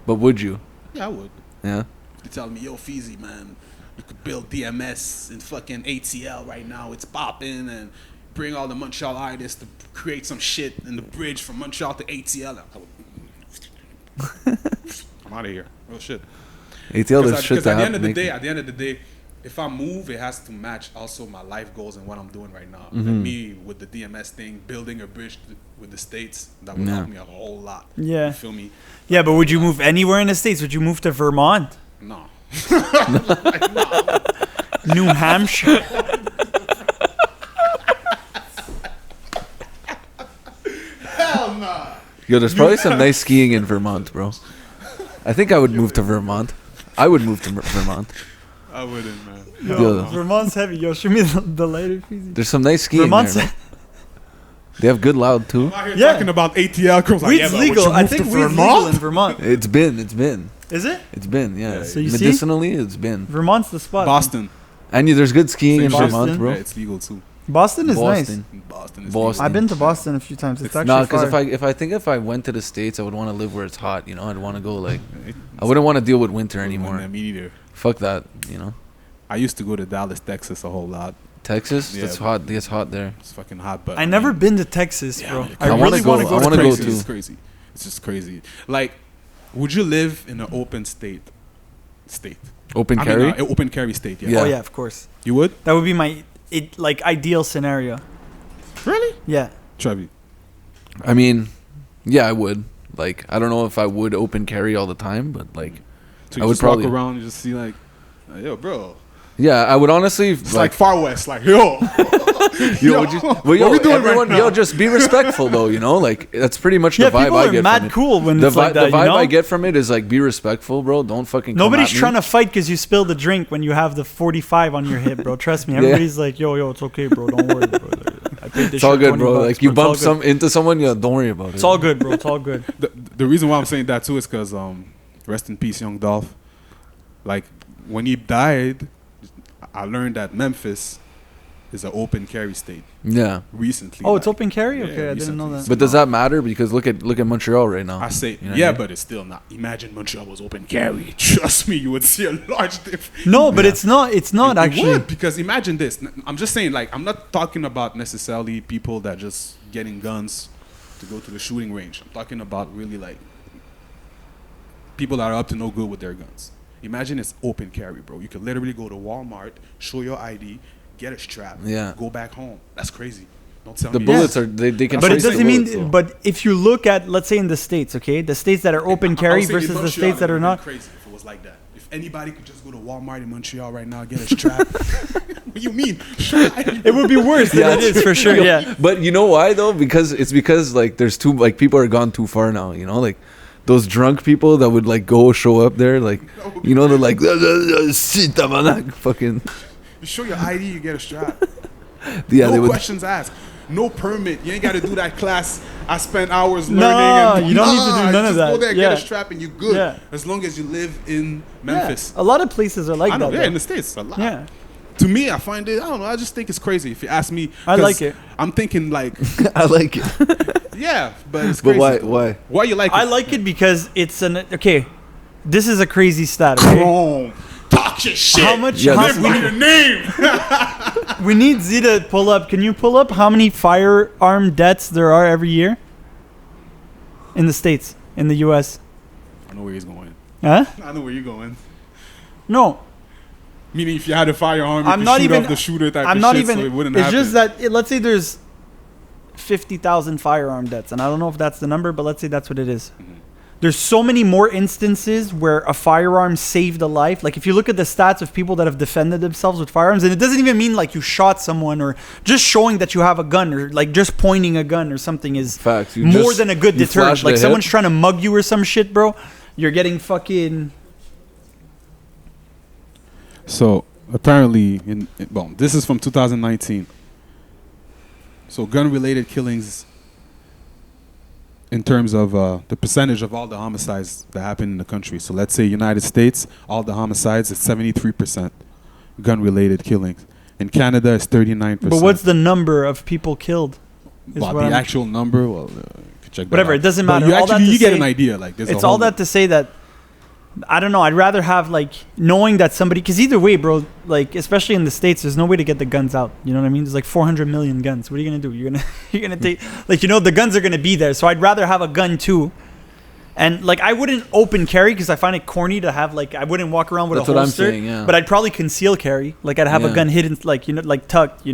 but would you? Yeah, I would. Yeah. You tell me, yo, Feezy, man, you could build DMS in fucking ATL right now. It's popping, and bring all the Montreal artists to create some shit in the bridge from Montreal to ATL. I'm out of here. Real shit. ATL, there's shit Because that at the end of the happen. day, if I move, it has to match also my life goals and what I'm doing right now. Mhm. Like me with the DMS thing, building a bridge with the States, that would Yeah. help me a whole lot. Yeah. You feel me? Yeah, but would you move anywhere in the States? Would you move to Vermont, No. New Hampshire? Hell nah. Yo, there's probably some nice skiing in Vermont, bro. I think I would move to Vermont. I would move to Vermont. I wouldn't, man. Yo. Vermont's heavy. Yo, show me the lighter, Feezy. There's some nice skiing Vermont's there. Man. They have good loud too. I'm out here Yeah. talking about ATL girls. Like, Weed's yeah, but would legal. you I move think to weed's legal Vermont? in Vermont. It's been. Is it? It's been, yeah. So you see? Medicinally, it's been. Vermont's the spot. Boston. And there's good skiing in Boston. Vermont, bro. Yeah, it's legal too. Boston is nice. Boston. Boston is Boston. I've been to Boston a few times. It's actually Nah, because far. if I went to the States, I would want to live where it's hot. You know, I'd want to go like. I wouldn't want to deal with winter anymore. Me neither. Fuck that. You know, I used to go to Dallas, Texas a whole lot. Texas, Yeah, it's but- hot. It's hot there. It's fucking hot, but I never been to Texas, bro. man, I I wanna really go. want to go. I to wanna go Texas. too. It's crazy. It's just crazy. Like, would you live in an open state? Open I carry. mean, open carry state. Yeah. Yeah. Oh yeah, of course. You would? That would be my like ideal scenario. Really? Yeah. Trevi. I mean, yeah, I would. Like, I don't know if I would open carry all the time, but like, So you I would just walk probably- around and just see like, yo, bro. yeah, I would honestly It's like Far West. Like, yo. yo, would you, well, what yo, we doing right everyone, now? yo, just be respectful though. You know, like that's pretty much the Yeah, vibe people I are get mad from it. cool when The, it's like the that. vibe You know? I get from it is like, be respectful, bro. Don't fucking. Nobody's trying to fight because you spilled the drink when you have the 45 on your hip, bro. Trust me. Everybody's like, yo, it's okay, bro. Don't worry, bro. I paid this It's all shit good, 20 bro. bucks, Like you bro. It's bump all good. into someone, yeah, don't worry about it. It's all good, bro. It's all good. The reason why I'm saying that too is because rest in peace, Young Dolph. Like when he died, I learned that Memphis is an open carry state Yeah, recently. Oh, it's like, open carry? yeah, Okay, I didn't know recently. that. but does that matter? Because look at Montreal right now. I say, You know what I yeah, mean? but it's still not. Imagine Montreal was open carry. Trust me, you would see a large difference. No, but it's not. It's not actually. Would, because imagine this. I'm just saying, like, I'm not talking about necessarily people that just getting guns to go to the shooting range. I'm talking about really like people that are up to no good with their guns. Imagine it's open carry, bro. You could literally go to Walmart, show your ID, get a strap, Yeah. go back home. That's crazy. Don't tell The me. bullets are they can. But it trace the doesn't mean. bullets, though. But if you look at, let's say in the states, okay, the states that are open carry versus the states that are not. Crazy if it was like that. If anybody could just go to Walmart in Montreal right now, get a strap. What do you mean? It would be worse than Yeah, it is for sure. Yeah. But you know why though? Because like there's too like people are gone too far now. You know, like those drunk people that would like go show up there, like you know, they're like "Shit, tabarnak," fucking You show your ID, you get a strap. yeah. They No would. questions asked. No permit. You ain't got to do that class. I spent hours learning. No, and you don't need to do none of just that. Go there, Yeah. get a strap, and you're good. Yeah. As long as you live in Memphis. A lot of places are like I know, that. yeah, in though. the States, a lot. Yeah. To me, I find it, I don't know, I just think it's crazy. If you ask me. I 'cause like it. I'm thinking like, I like it. yeah, but it's But crazy. why? though. Why? Why you like it? I like it because it's an okay. This is a crazy stat. Okay? Boom. Talk your shit. How much? Yeah, Live by your name. We need Z to pull up. Can you pull up how many firearm deaths there are every year in the States, in the U.S.? I know where he's going. Huh? I know where you're going. No. Meaning, if you had a firearm, you I'm could not shoot even. up the shooter type I'm of not shit, even. so it wouldn't it's happen. just that. Let's say there's 50,000 firearm deaths, and I don't know if that's the number, but let's say that's what it is. Mm-hmm. There's so many more instances where a firearm saved a life. Like if you look at the stats of people that have defended themselves with firearms, and it doesn't even mean like you shot someone or just showing that you have a gun or like just pointing a gun or something is Facts. You more just- than a good you deterrent. flash Like the someone's hip. trying to mug you or some shit, bro. You're getting fucking. So apparently, well, this is from 2019. So gun-related killings, in terms of the percentage of all the homicides that happen in the country. So let's say United States, all the homicides, it's 73% gun-related killings. In Canada, it's 39%. But what's the number of people killed? is Well, what the I'm- actual number? Well, you could check that Whatever, out. it doesn't But matter. You All that actually to you get say- an idea. Like there's It's a all whole- that to say that I don't know. I'd rather have like knowing that somebody, because either way, bro, like especially in the States, there's no way to get the guns out. You know what I mean? There's like 400 million guns. What are you gonna do? You're gonna take like the guns are gonna be there. So I'd rather have a gun too. And like I wouldn't open carry because I find it corny to have like I wouldn't walk around with That's a what I'm holster. saying, yeah. But I'd probably conceal carry. Like I'd have a Yeah. gun hidden, like like tucked,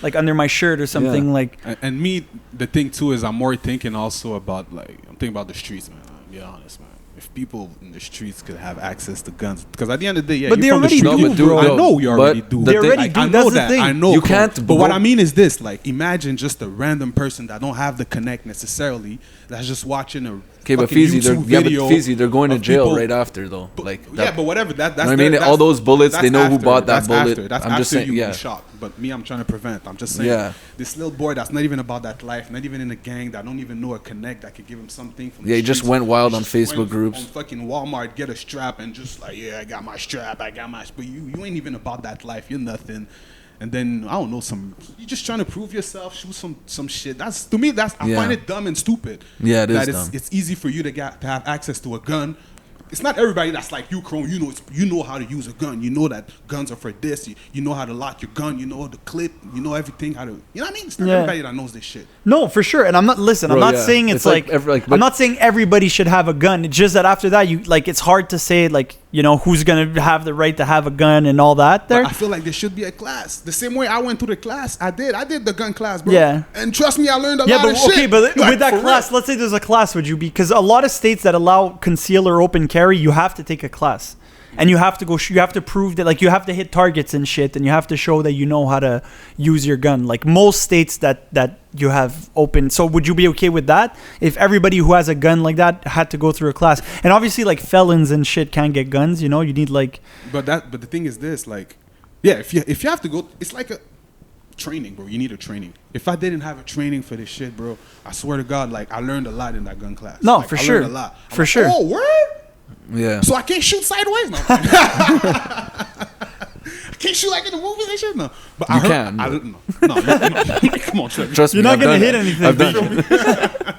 like under my shirt or something. Yeah. Like And me, the thing too is I'm more thinking also about I'm thinking about the streets, man. I'll be honest, man. If people in the streets could have access to guns, because at the end of the day, yeah, But you're they from the already street, do, you- bro. I know you already But do. the They already thing- do. I know That's the that. thing. I know. You Cole. can't But what go- I mean is this: like, imagine just a random person that don't have the connect necessarily, that's just watching a Okay, but fucking Fizzy, YouTube video they're going to of jail people- right after though. But, Like yeah, that, but whatever. That's I mean, that's- all those bullets, they that's know who after. bought that That's bullet. After. That's I'm after just saying, you yeah. be shot. But me, I'm trying to prevent. I'm just saying. Yeah. This little boy that's not even about that life, not even in a gang, that don't even know a connect that could give him something. From Yeah, the he just streets. went wild He on just Facebook went groups. On fucking Walmart, get a strap and just like, yeah, I got my strap, I got my. But you ain't even about that life. You're nothing. And then I don't know, you're just trying to prove yourself, shoot some shit. That's to me. I Yeah. find it dumb and stupid. Yeah, it is that dumb. It's easy for you to have access to a gun. It's not everybody that's like you, Chrome. You know how to use a gun. You know that guns are for this. You know how to lock your gun. You know the clip. You know everything. How to. You know what I mean? It's not Yeah. everybody that knows this shit. no, for sure. And I'm not I'm Bro, not yeah. saying it's like, but I'm not saying everybody should have a gun. It's just that after that, it's hard to say like who's gonna have the right to have a gun and all that. There, But I feel like there should be a class. The same way I went through the class. I did the gun class, bro. Yeah. And trust me, I learned a yeah, lot but of shit. okay, but Like, with that for class, real. let's say there's a class. Would you be? Because a lot of states that allow conceal or open carry, you have to take a class. And you have to go. You have to prove that, like, you have to hit targets and shit, and you have to show that you know how to use your gun. Like most states that you have open. So would you be okay with that if everybody who has a gun like that had to go through a class? And obviously, like felons and shit can't get guns. You need like. But the thing is this, like, yeah, if you have to go, it's like a training, bro. You need a training. If I didn't have a training for this shit, bro, I swear to God, like, I learned a lot in that gun class. No, Like, for I sure. learned a lot. I'm For like, sure. Oh, word? Yeah. So I can't shoot sideways? No. I can't shoot like in the movies and shit? No. But You can, I, but- no. Come on, Trevor. Trust You're me, not I've gonna done hit it. anything. I've done it.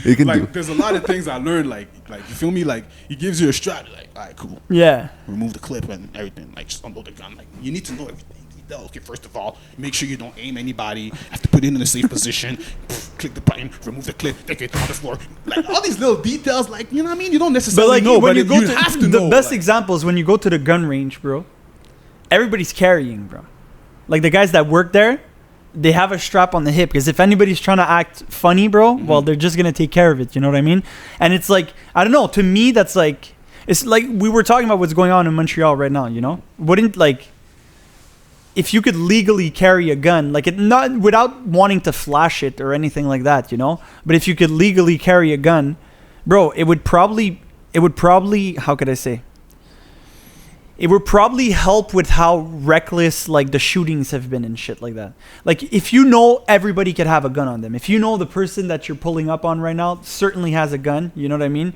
You can do. Like, there's a lot of things I learned, like you feel me? Like, he gives you a strap, you're like, all right, cool. Yeah. Remove the clip and everything. Like, just unload the gun. Like, you need to know everything. Okay, first of all, make sure you don't aim anybody. Have to put it in a safe position. Click the button. Remove the clip. Take it on the floor. Like, all these little details. Like, you know what I mean? You don't But necessarily like know, when but you go you to have to the know. best like, example is when you go to the gun range, bro. Everybody's carrying, bro. Like the guys that work there, they have a strap on the hip because if anybody's trying to act funny, bro, well, they're just gonna take care of it. You know what I mean? And it's like, I don't know. To me, that's like, it's like we were talking about what's going on in Montreal right now. Wouldn't like. If you could legally carry a gun, like it not without wanting to flash it or anything like that, but if you could legally carry a gun, bro, it would probably, how could I say? It would probably help with how reckless like the shootings have been and shit like that. Like if everybody could have a gun on them, if the person that you're pulling up on right now certainly has a gun, you know what I mean?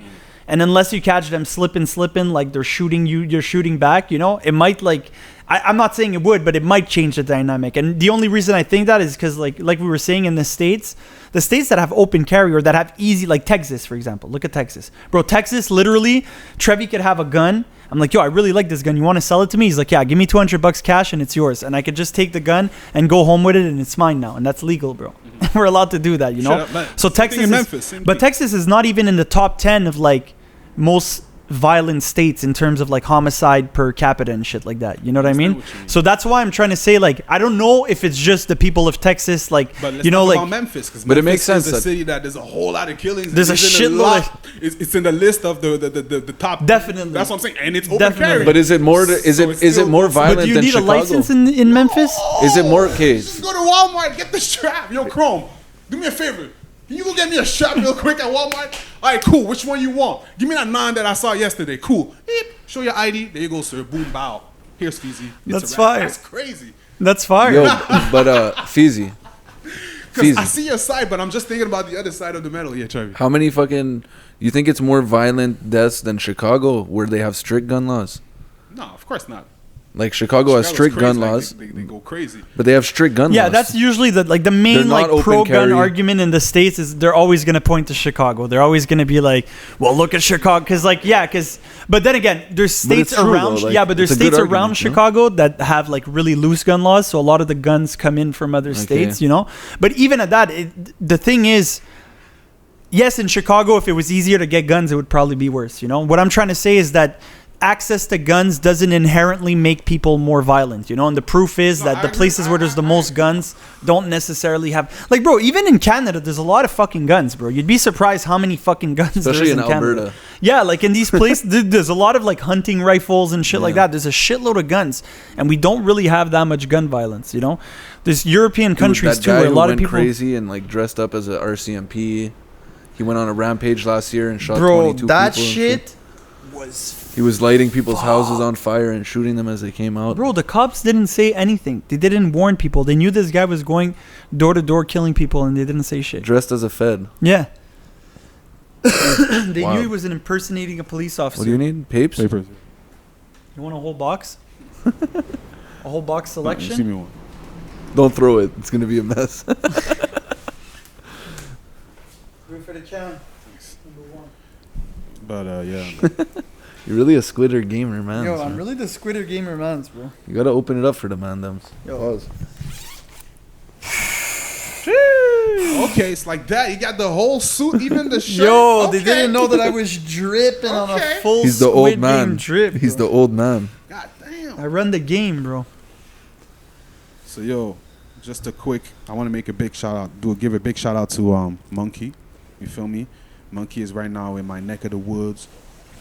And unless you catch them slipping, like they're shooting you, you're shooting back, you know, it might like, I'm not saying it would, but it might change the dynamic. And the only reason I think that is because like we were saying in the states that have open carry or that have easy, like Texas, for example. Look at Texas. Bro, Texas, literally, Trevi could have a gun. I'm like, yo, I really like this gun. You want to sell it to me? He's like, yeah, give me $200 cash and it's yours. And I could just take the gun and go home with it and it's mine now. And that's legal, bro. Mm-hmm. We're allowed to do that, you know? So Texas is not even in the top 10 of like most violent states in terms of like homicide per capita and shit like that. You know what I mean? So that's why I'm trying to say, like, I don't know if it's just the people of Texas, like, but let's you know, talk like about Memphis, because it makes sense. Is a city that there's a whole lot of killings. There's a shitload. It's in the list of the top. Definitely. That's what I'm saying, and it's open carry. But is it more? Is it more violent but do you than need Chicago? a license in Memphis? Is it more? Okay. Just go to Walmart, get the strap. Yo, Chrome, do me a favor. Can you go get me a strap real quick at Walmart? All right, cool. Which one you want? Give me that 9 that I saw yesterday. Cool. Beep. Show your ID. There you go, sir. Boom, bow. Here's Feezy. That's fire. That's crazy. That's fire. Yo, but Feezy. Because I see your side, but I'm just thinking about the other side of the medal. Yeah, Trevi. How many fucking... You think it's more violent deaths than Chicago, where they have strict gun laws? No, of course not. Like Chicago has strict gun laws. They go crazy. But they have strict gun laws. Yeah, that's usually the main like pro-gun argument in the States is they're always going to point to Chicago. They're always going to be like, well, look at Chicago. But then again, there's states around, there's states around Chicago that have like really loose gun laws. So a lot of the guns come in from other states, you know? But even at that, the thing is, yes, in Chicago, if it was easier to get guns, it would probably be worse, you know? What I'm trying to say is that access to guns doesn't inherently make people more violent, you know, and the proof is that the places where there's the most guns don't necessarily have, like, bro, even in Canada there's a lot of fucking guns, bro. You'd be surprised how many fucking guns especially there is in Alberta. Canada. Yeah, like in these places there's a lot of like hunting rifles and shit like that. There's a shitload of guns and we don't really have that much gun violence, you know. There's European countries too where a lot of people crazy and like dressed up as a RCMP. He went on a rampage last year and shot 22 people. That shit was... He was lighting people's houses on fire and shooting them as they came out. Bro, the cops didn't say anything. They didn't warn people. They knew this guy was going door to door killing people and they didn't say shit. Dressed as a Fed. Yeah. They knew he was impersonating a police officer. What do you need? Papers? Papers. You want a whole box? A whole box selection? No, see me one. Don't throw it. It's going to be a mess. Do it for the count. Thanks. Number 1. But yeah. You're really a Squidder gamer, man. Yo, I'm really the Squidder gamer man, bro. You gotta open it up for the mandems. Yo. Pause. Okay, it's like that. You got the whole suit, even the shirt. Yo, they didn't know that I was dripping on a full He's the old man. Game drip. He's the old man. God damn. I run the game, bro. So yo, just a quick. I want to make a big shout out. Give a big shout out to Monkey. You feel me? Monkey is right now in my neck of the woods.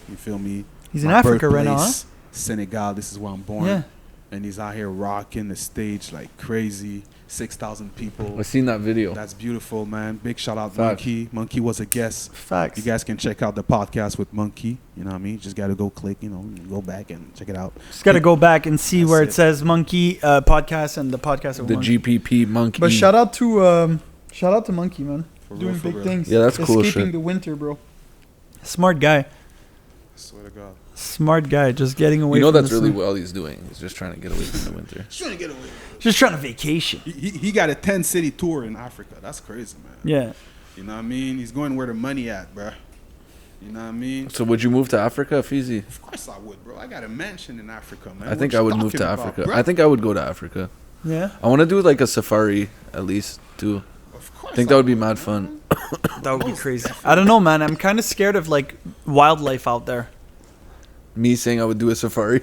You feel me? He's in Africa right now, huh? Senegal. This is where I'm born. Yeah. And he's out here rocking the stage like crazy. 6,000 people. I seen that video. That's beautiful, man. Big shout out, Facts. Monkey. Monkey was a guest. Facts. You guys can check out the podcast with Monkey. You know what I mean? Just got to go click, go back and check it out. Just got to go back and see That's where it it. says Monkey podcast and the podcast of The Monkey. GPP Monkey. But shout out to Monkey, man. For Doing real, for big real. things. Yeah, that's cool Escaping shit. the winter, bro. Smart guy. Swear to God. Smart guy. Just getting away. You know from that's the really sun. what he's doing. He's just trying to get away from the winter. Just trying to get away. Just trying to vacation. He got a 10-city tour in Africa. That's crazy, man. Yeah. You know what I mean? He's going where the money at, bruh. You know what I mean? So would you move to Africa, Feezy? Of course I would, bro. I got a mansion in Africa, man. I think What I you would move talking to about, Africa. bruh? I think I would go to Africa. Yeah. I want to do like a safari at least too. Of course I think that would be mad fun. That would be crazy. I don't know, man. I'm kind of scared of like wildlife out there. Me saying I would do a safari.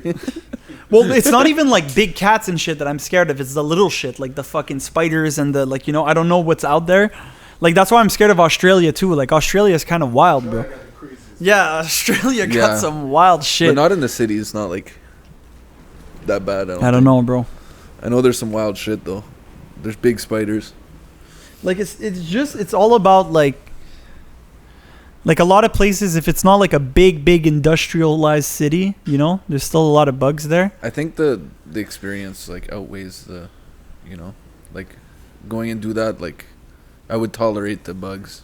Well, it's not even like big cats and shit that I'm scared of. It's the little shit, like the fucking spiders and the like. I don't know what's out there. Like that's why I'm scared of Australia too. Like Australia is kind of wild, bro. Yeah, Australia got Yeah. some wild shit. But not in the city. It's not like that bad. I don't know, bro. I know there's some wild shit though. There's big spiders. Like it's all about like a lot of places. If it's not like a big industrialized city, there's still a lot of bugs there. I think the experience like outweighs the, like going and do that. Like I would tolerate the bugs.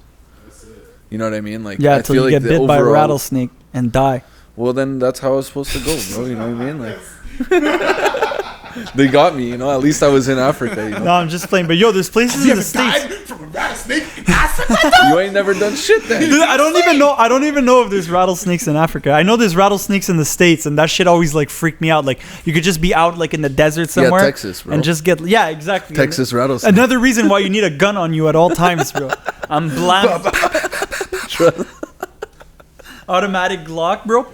You know what I mean? Like, Yeah, I until feel you like get the bit by a overall- rattlesnake and die. Well, then that's how I was supposed to go, bro. You know what I mean? Like, they got me. You know, at least I was in Africa. You know, No, I'm just playing. But yo, there's places You in the ever died States. from a rattlesnake in Africa? you ain't never done shit then. Dude, I don't even know if there's rattlesnakes in Africa. I know there's rattlesnakes in the States, and that shit always like freaked me out. Like you could just be out like in the desert somewhere, Texas, bro. and just get exactly. Texas rattlesnake. Another reason why you need a gun on you at all times, bro. I'm blam. Automatic Gloc, bro.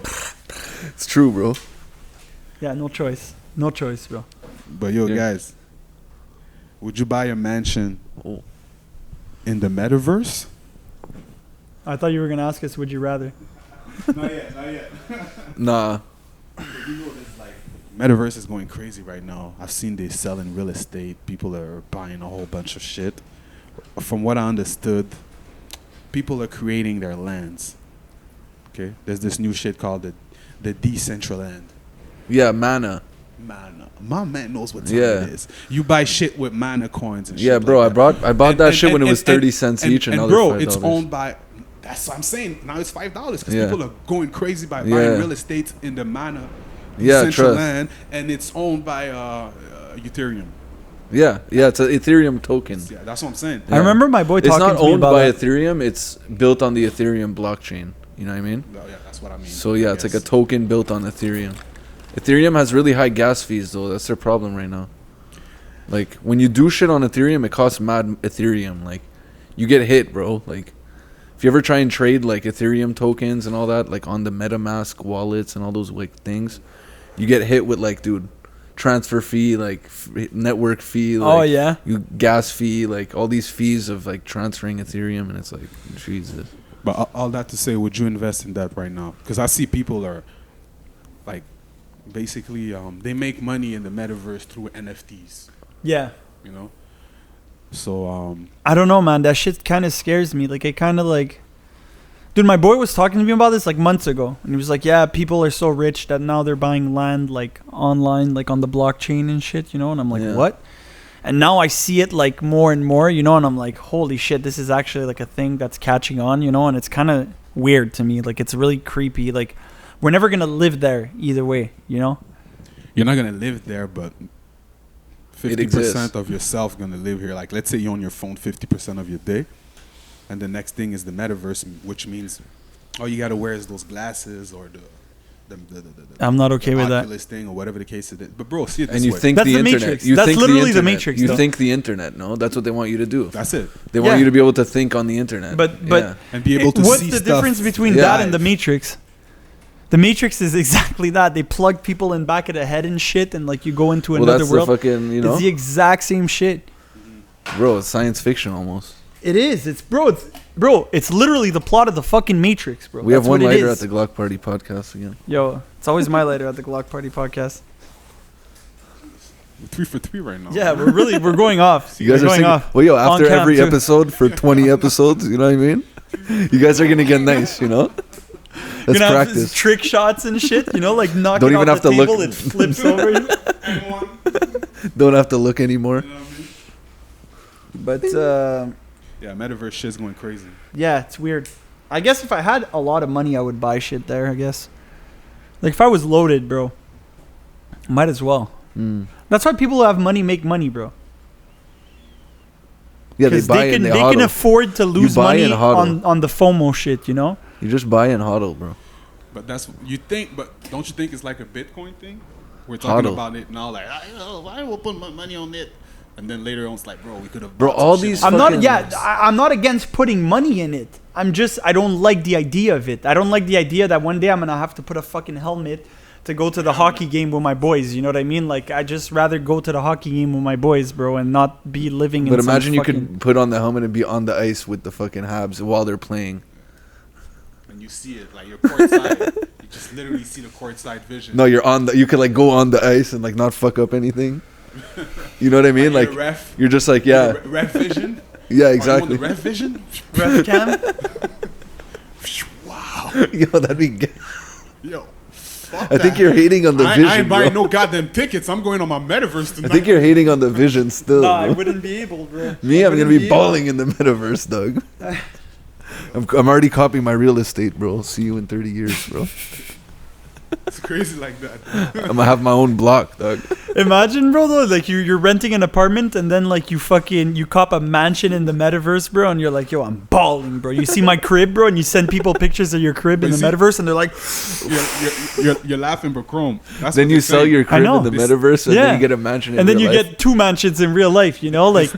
It's true, bro. Yeah, no choice, bro. But yo, Yeah. guys, would you buy a mansion Oh. in the metaverse? I thought you were gonna ask us, would you rather? Not yet. Nah. Metaverse is going crazy right now. I've seen they selling real estate. People are buying a whole bunch of shit. From what I understood, people are creating their lands. Okay, there's this new shit called the Decentraland. Yeah, mana. Mana, my man knows what time Yeah. it is. You buy shit with mana coins and shit. Yeah, bro. like that. I bought that And- shit when and- it was and- 30 cents each, and now they're bro, $5. it's owned by. That's what I'm saying. Now it's $5 because Yeah. people are going crazy by Yeah. buying real estate in the mana Yeah, central trust. land, and it's owned by Ethereum. Yeah, it's an Ethereum token. Yeah, that's what I'm saying. I remember my boy It's talking not to me owned about by that. Ethereum. It's built on the Ethereum blockchain. You know what I mean? No, yeah, that's what I mean. So yeah, I it's like a guess. token built on Ethereum. Ethereum has really high gas fees though. That's their problem right now. Like when you do shit on Ethereum, it costs mad Ethereum. Like you get hit, bro. Like if you ever try and trade like Ethereum tokens and all that, like on the MetaMask wallets and all those like things, you get hit with like, dude, transfer fee, like network fee, like Oh yeah. you gas fee, like all these fees of like transferring Ethereum, and it's like Jesus. But all that to say, would you invest in that right now? Because I see people are like basically they make money in the metaverse through NFTs. Yeah. You know. So I don't know, man. That shit kind of scares me. Like, it kind of like... Dude, my boy was talking to me about this like months ago. And he was like, yeah, people are so rich that now they're buying land like online, like on the blockchain and shit, you know? And I'm like, Yeah. what? And now I see it like more and more, you know? And I'm like, holy shit, this is actually like a thing that's catching on, you know? And it's kind of weird to me. Like, it's really creepy. Like, we're never going to live there either way, you know? you're not gonna live there, but It 50% exists. of yourself gonna live here. Like let's say you're on your phone 50% of your day, and the next thing is the metaverse, which means all you gotta wear is those glasses or the I'm not okay with that. Oculus thing or whatever the case it is. But bro, see it this And you way. think That's the the internet. Matrix. You That's think literally the internet. Matrix, You though. think the internet. No, that's what they want you to do. That's it. They want Yeah. you to be able to think on the internet. But Yeah. And be able to what's see the stuff. difference between Yeah. that and the Matrix? The Matrix is exactly that. They plug people in back of the head and shit, and like you go into well, another that's world. the fucking, you know, It's the exact same shit. bro. It's science fiction almost. It is. It's literally the plot of the fucking Matrix, bro. We have That's one what it lighter is. at the Gloc Party podcast again. Yo, it's always my lighter at the Gloc Party podcast. 3 for 3 right now. Yeah, we're going off. You guys we're are going singing. off. Well, yo, On after cam, every too. episode for 20 episodes, you know what I mean? You guys are gonna get nice, you know. You're Let's gonna have practice. trick shots and shit, you know, like knocking Don't even off have the to table, look. it flips over you. Don't have to look anymore. But Yeah, metaverse shit's going crazy. yeah, it's weird. I guess if I had a lot of money, I would buy shit there. I guess, like if I was loaded, bro, might as well. Mm. That's why people who have money make money, bro. Yeah, they Because buy they and can they they can hodl. afford to lose buy money and hodl. on the FOMO shit, you know. You just buy and hodl, bro. But that's you think. But don't you think it's like a Bitcoin thing? We're talking Hodl. about it now. Like, why will put my money on it? And then later on, it's like, bro, we could have. Bro, bought some all shit these on I'm it. not. fucking- Yeah, I'm not against putting money in it. I don't like the idea of it. I don't like the idea that one day I'm gonna have to put a fucking helmet to go to the hockey game with my boys. You know what I mean? Like, I just rather go to the hockey game with my boys, bro, and not be living in. But some imagine you fucking- could put on the helmet and be on the ice with the fucking Habs while they're playing. And you see it like you're courtside. You just literally see the courtside vision. No, you're on the. You could like go on the ice and like not fuck up anything. You know what I mean? Like, Like you're ref. you're just like yeah, Ref vision. yeah, Are you on exactly. the ref vision. Ref cam. Wow. Yo, that'd be. Yo. Fuck I think that. you're hating on the I vision, ain't buying bro. no goddamn tickets. I'm going on my metaverse I tonight. think you're hating on the vision still. No, I bro. wouldn't be able, bro. Me, I I'm gonna wouldn't be able. balling in the metaverse, Doug. I'm already copying my real estate, bro. See you in 30 years, bro. It's crazy like that. I'm gonna have my own block, dog. Imagine, bro, though, like you're renting an apartment and then like you cop a mansion in the metaverse, bro, and you're like, yo, I'm balling, bro. You see my crib, bro, and you send people pictures of your crib in the metaverse, and they're like, you're laughing, but Chrome. That's Then what you they're sell saying. your crib know. in the metaverse, and then you get a mansion. and then you real life. get 2 mansions in real life, you know, like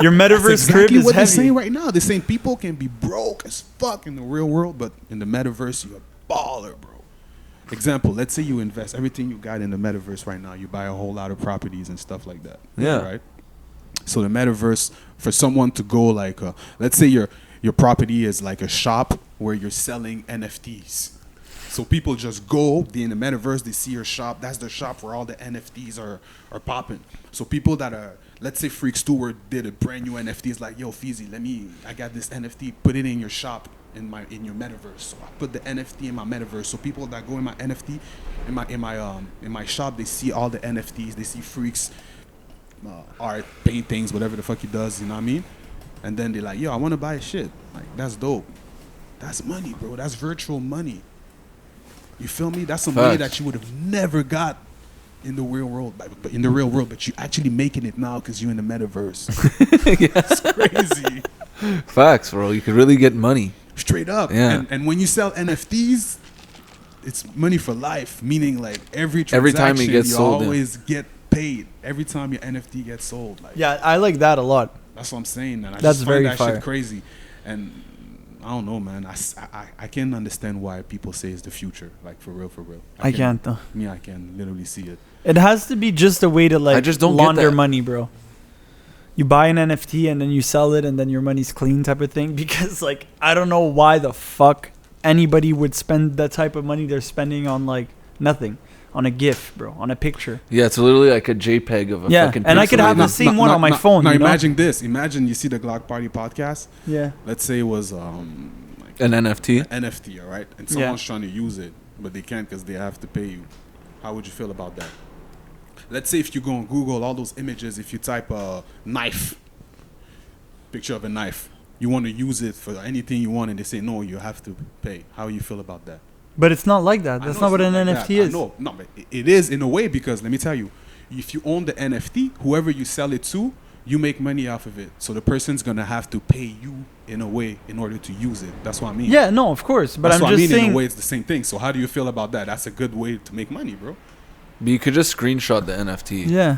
your metaverse That's crib exactly is what they're heavy. saying right now. They're saying people can be broke as fuck in the real world, but in the metaverse, you're a baller, bro. Example, let's say you invest everything you got in the metaverse right now. You buy a whole lot of properties and stuff like that. Yeah. Right? So the metaverse, for someone to go like, let's say your property is like a shop where you're selling NFTs. So people just go, they in the metaverse, they see your shop. That's the shop where all the NFTs are popping. So people that are, let's say Freak Stewart did a brand new NFT. It's like, yo, Feezy, I got this NFT, put it in your shop. In your metaverse, so I put the NFT in my metaverse. So people that go in my NFT, in my shop, they see all the NFTs. They see Freaks, art, paintings, whatever the fuck he does. You know what I mean? And then they're like, yo, I want to buy a shit. Like that's dope. That's money, bro. That's virtual money. You feel me? That's some money that you would have never got in the real world, but in the real world, but you actually making it now because you're in the metaverse. It's crazy. Facts, bro. You could really get money. Straight up. Yeah. And when you sell NFTs, it's money for life. Meaning like every transaction, time it gets you sold, always get paid. Every time your NFT gets sold. Like, Yeah, I like that a lot. that's what I'm saying. And I That's just very find that fire. shit crazy. And I don't know, man. I can't understand why people say it's the future. Like for real, for real. I can't though. Me, I can literally see it. It has to be just a way to like I just don't get launder that. money, bro. You buy an NFT and then you sell it and then your money's clean type of thing. Because like I don't know why the fuck anybody would spend that type of money they're spending on like nothing. On a GIF, bro. On a picture. Yeah, it's literally like a JPEG of a fucking and I could have the pixelated- same one on my phone. Now you know? imagine this. Imagine you see the Gloc Party podcast. Yeah. Let's say it was like an NFT. NFT, all right? And someone's trying to use it, but they can't because they have to pay you. How would you feel about that? Let's say if you go on Google, all those images, if you type a knife, picture of a knife, you want to use it for anything you want, and they say, no, you have to pay. How you feel about that? But it's not like that. That's not what an NFT is. No, but it is in a way because, let me tell you, if you own the NFT, whoever you sell it to, you make money off of it. So the person's going to have to pay you in a way in order to use it. That's what I mean. Yeah, no, of course. But That's I'm what just I mean. saying. In a way, it's the same thing. So how do you feel about that? That's a good way to make money, bro. But you could just screenshot the NFT. Yeah.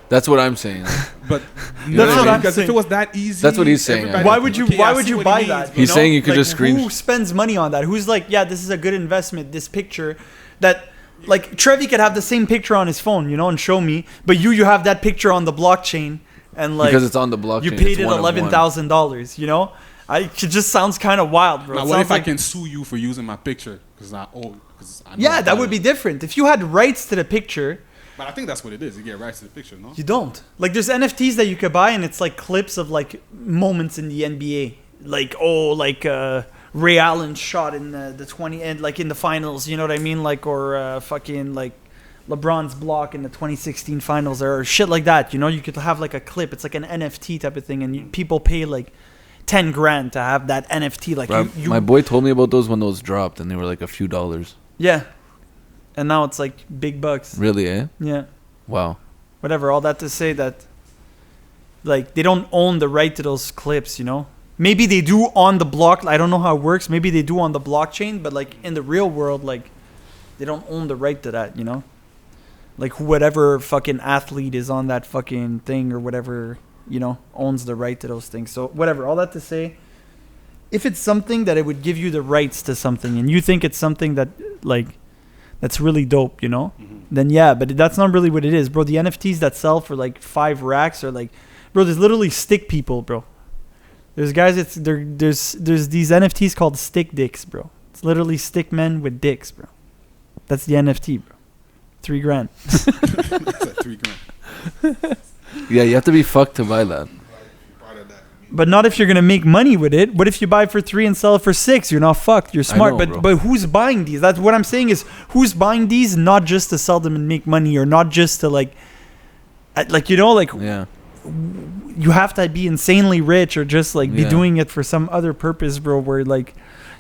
That's what I'm saying. But That's what I'm because saying. if it was that easy, That's what he's saying, everybody- I Why would you? Okay, Why I would see you what buy he that? means, you He's know? saying you could just screen- Who spends money on that? Who's like, yeah, this is a good investment. This picture, that like Trevi could have the same picture on his phone, you know, and show me. But you have that picture on the blockchain, and like Because it's on the blockchain. you paid it's it one of one. $11,000. You know, it just sounds kind of wild, bro. Now, It what sounds if I like- can sue you for using my picture because I owe? Because I know Yeah, I that bought would it. be different. If you had rights to the picture, But I think that's what it is. You get rights to the picture, no? you don't. Like, there's NFTs that you could buy, and it's like clips of like moments in the NBA, like Ray Allen shot in the 20 and like in the finals. You know what I mean? Like or fucking like LeBron's block in the 2016 finals or shit like that. You know, you could have like a clip. It's like an NFT type of thing, and people pay like $10,000 to have that NFT. Like Bro, you my boy told me about those when those dropped, and they were like a few dollars. yeah, and now it's like big bucks. Really, eh? Yeah. Wow. Whatever, all that to say that like they don't own the right to those clips, you know. Maybe they do on the block. I don't know how it works. Maybe they do on the blockchain, but like in the real world, like they don't own the right to that, you know. Like whatever fucking athlete is on that fucking thing or whatever, you know, owns the right to those things. So whatever, all that to say, if it's something that it would give you the rights to something, and you think it's something that like that's really dope, you know, then yeah, but that's not really what it is, bro. The NFTs that sell for like 5 racks are like, bro, there's literally stick people, bro. There's guys, there's these NFTs called stick dicks, bro. It's literally stick men with dicks, bro. That's the NFT, bro. $3,000. That's like $3,000. Yeah, you have to be fucked to buy that. Part of that. But not if you're gonna make money with it. What if you buy it for 3 and sell it for 6? You're not fucked. You're smart. know, but bro. but who's buying these? That's what I'm saying is who's buying these? Not just to sell them and make money, or not just to like you know, like Yeah. you have to be insanely rich or just like be Yeah. doing it for some other purpose, bro, where like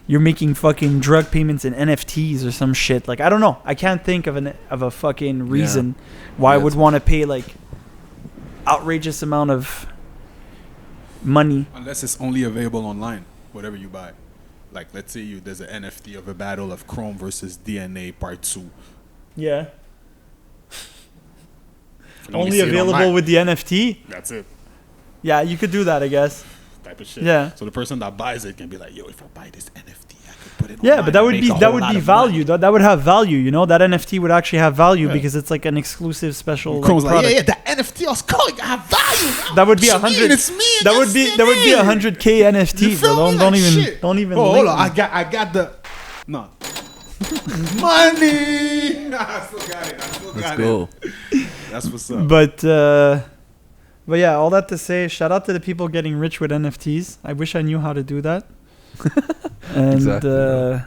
you're making fucking drug payments in NFTs or some shit. Like I don't know. I can't think of a fucking reason why I Yeah, would it's- want to pay like outrageous amount of money. Unless it's only available online, whatever you buy. Like, let's say there's an NFT of a battle of Chrome versus DNA Part 2. Yeah. You can Only see it available online. with the NFT. That's it. Yeah, you could do that, I guess. Type of shit. Yeah. So the person that buys it can be like, yo, if I buy this NFT, I could put it Yeah, online but that and would make be a whole lot of value. money. That would have value, you know? That NFT would actually have value Yeah. because it's like an exclusive special Chrome's like, product. yeah, the NFT I was calling, I have value. That would be What you 100. mean? It's me. That would be 100K NFT, You feel bro. me? Don't Like, even shit. don't even. Oh, hold link on. me. I got the no money. I still got it. Let's go. That's what's up. But yeah, all that to say, shout out to the people getting rich with NFTs. I wish I knew how to do that. And Exactly, bro.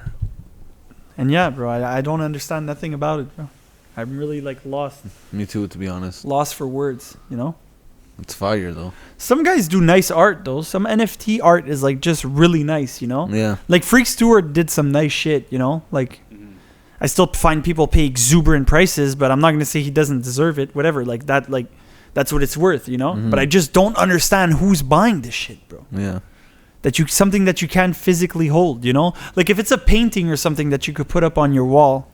and yeah, bro, I don't understand nothing about it, bro. I'm really like lost Me too, to be honest. for words, you know? It's fire though. Some guys do nice art though. Some NFT art is like just really nice, you know? Yeah. Like Freak Stewart did some nice shit, you know? Like I still find people pay exuberant prices, but I'm not going to say he doesn't deserve it, whatever. Like that's what it's worth, you know? Mhm. But I just don't understand who's buying this shit, bro. Yeah. Something that you can't physically hold, you know? Like if it's a painting or something that you could put up on your wall,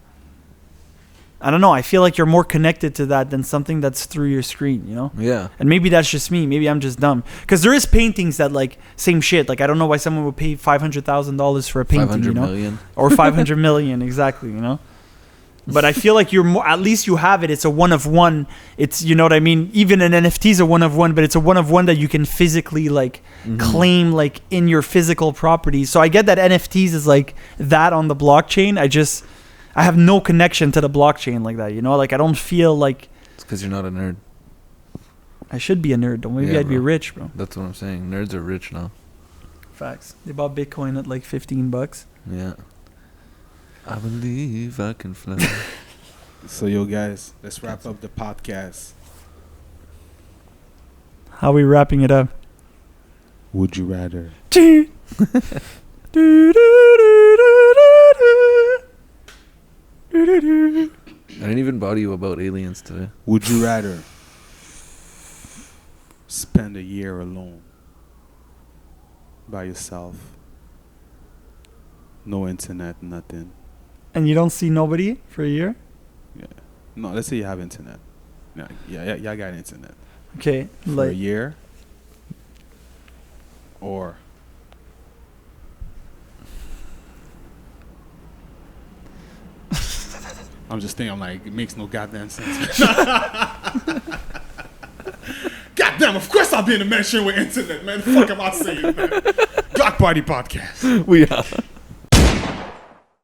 I don't know. I feel like you're more connected to that than something that's through your screen, you know? Yeah. And maybe that's just me. Maybe I'm just dumb. Because there is paintings that like same shit. Like I don't know why someone would pay $500,000 for a painting, 500 you know? million. Or 500 million, exactly, you know? But I feel like you're more, at least you have it. It's a one of one. It's, you know what I mean? Even an NFT is a one of one, but it's a one of one that you can physically like claim like in your physical property. So I get that NFTs is like that on the blockchain. I have no connection to the blockchain like that, you know? Like I don't feel like It's because you're not a nerd. I should be a nerd though. Maybe Yeah, I'd be bro. rich, bro. That's what I'm saying. Nerds are rich now. Facts. They bought Bitcoin at like $15. Yeah. I believe I can fly. So yo guys, let's wrap up the podcast. How we wrapping it up? Would you rather? I didn't even bother you about aliens today. Would you rather spend a year alone by yourself? No internet, nothing. And you don't see nobody for a year? No, let's say you have internet. Yeah, I got internet. Okay, For a like year. Or I'm just thinking, I'm like, it makes no goddamn sense. Goddamn, of course I'll be in a mansion with internet, man. Fuck am I saying, man? Gloc Party Podcast. We are.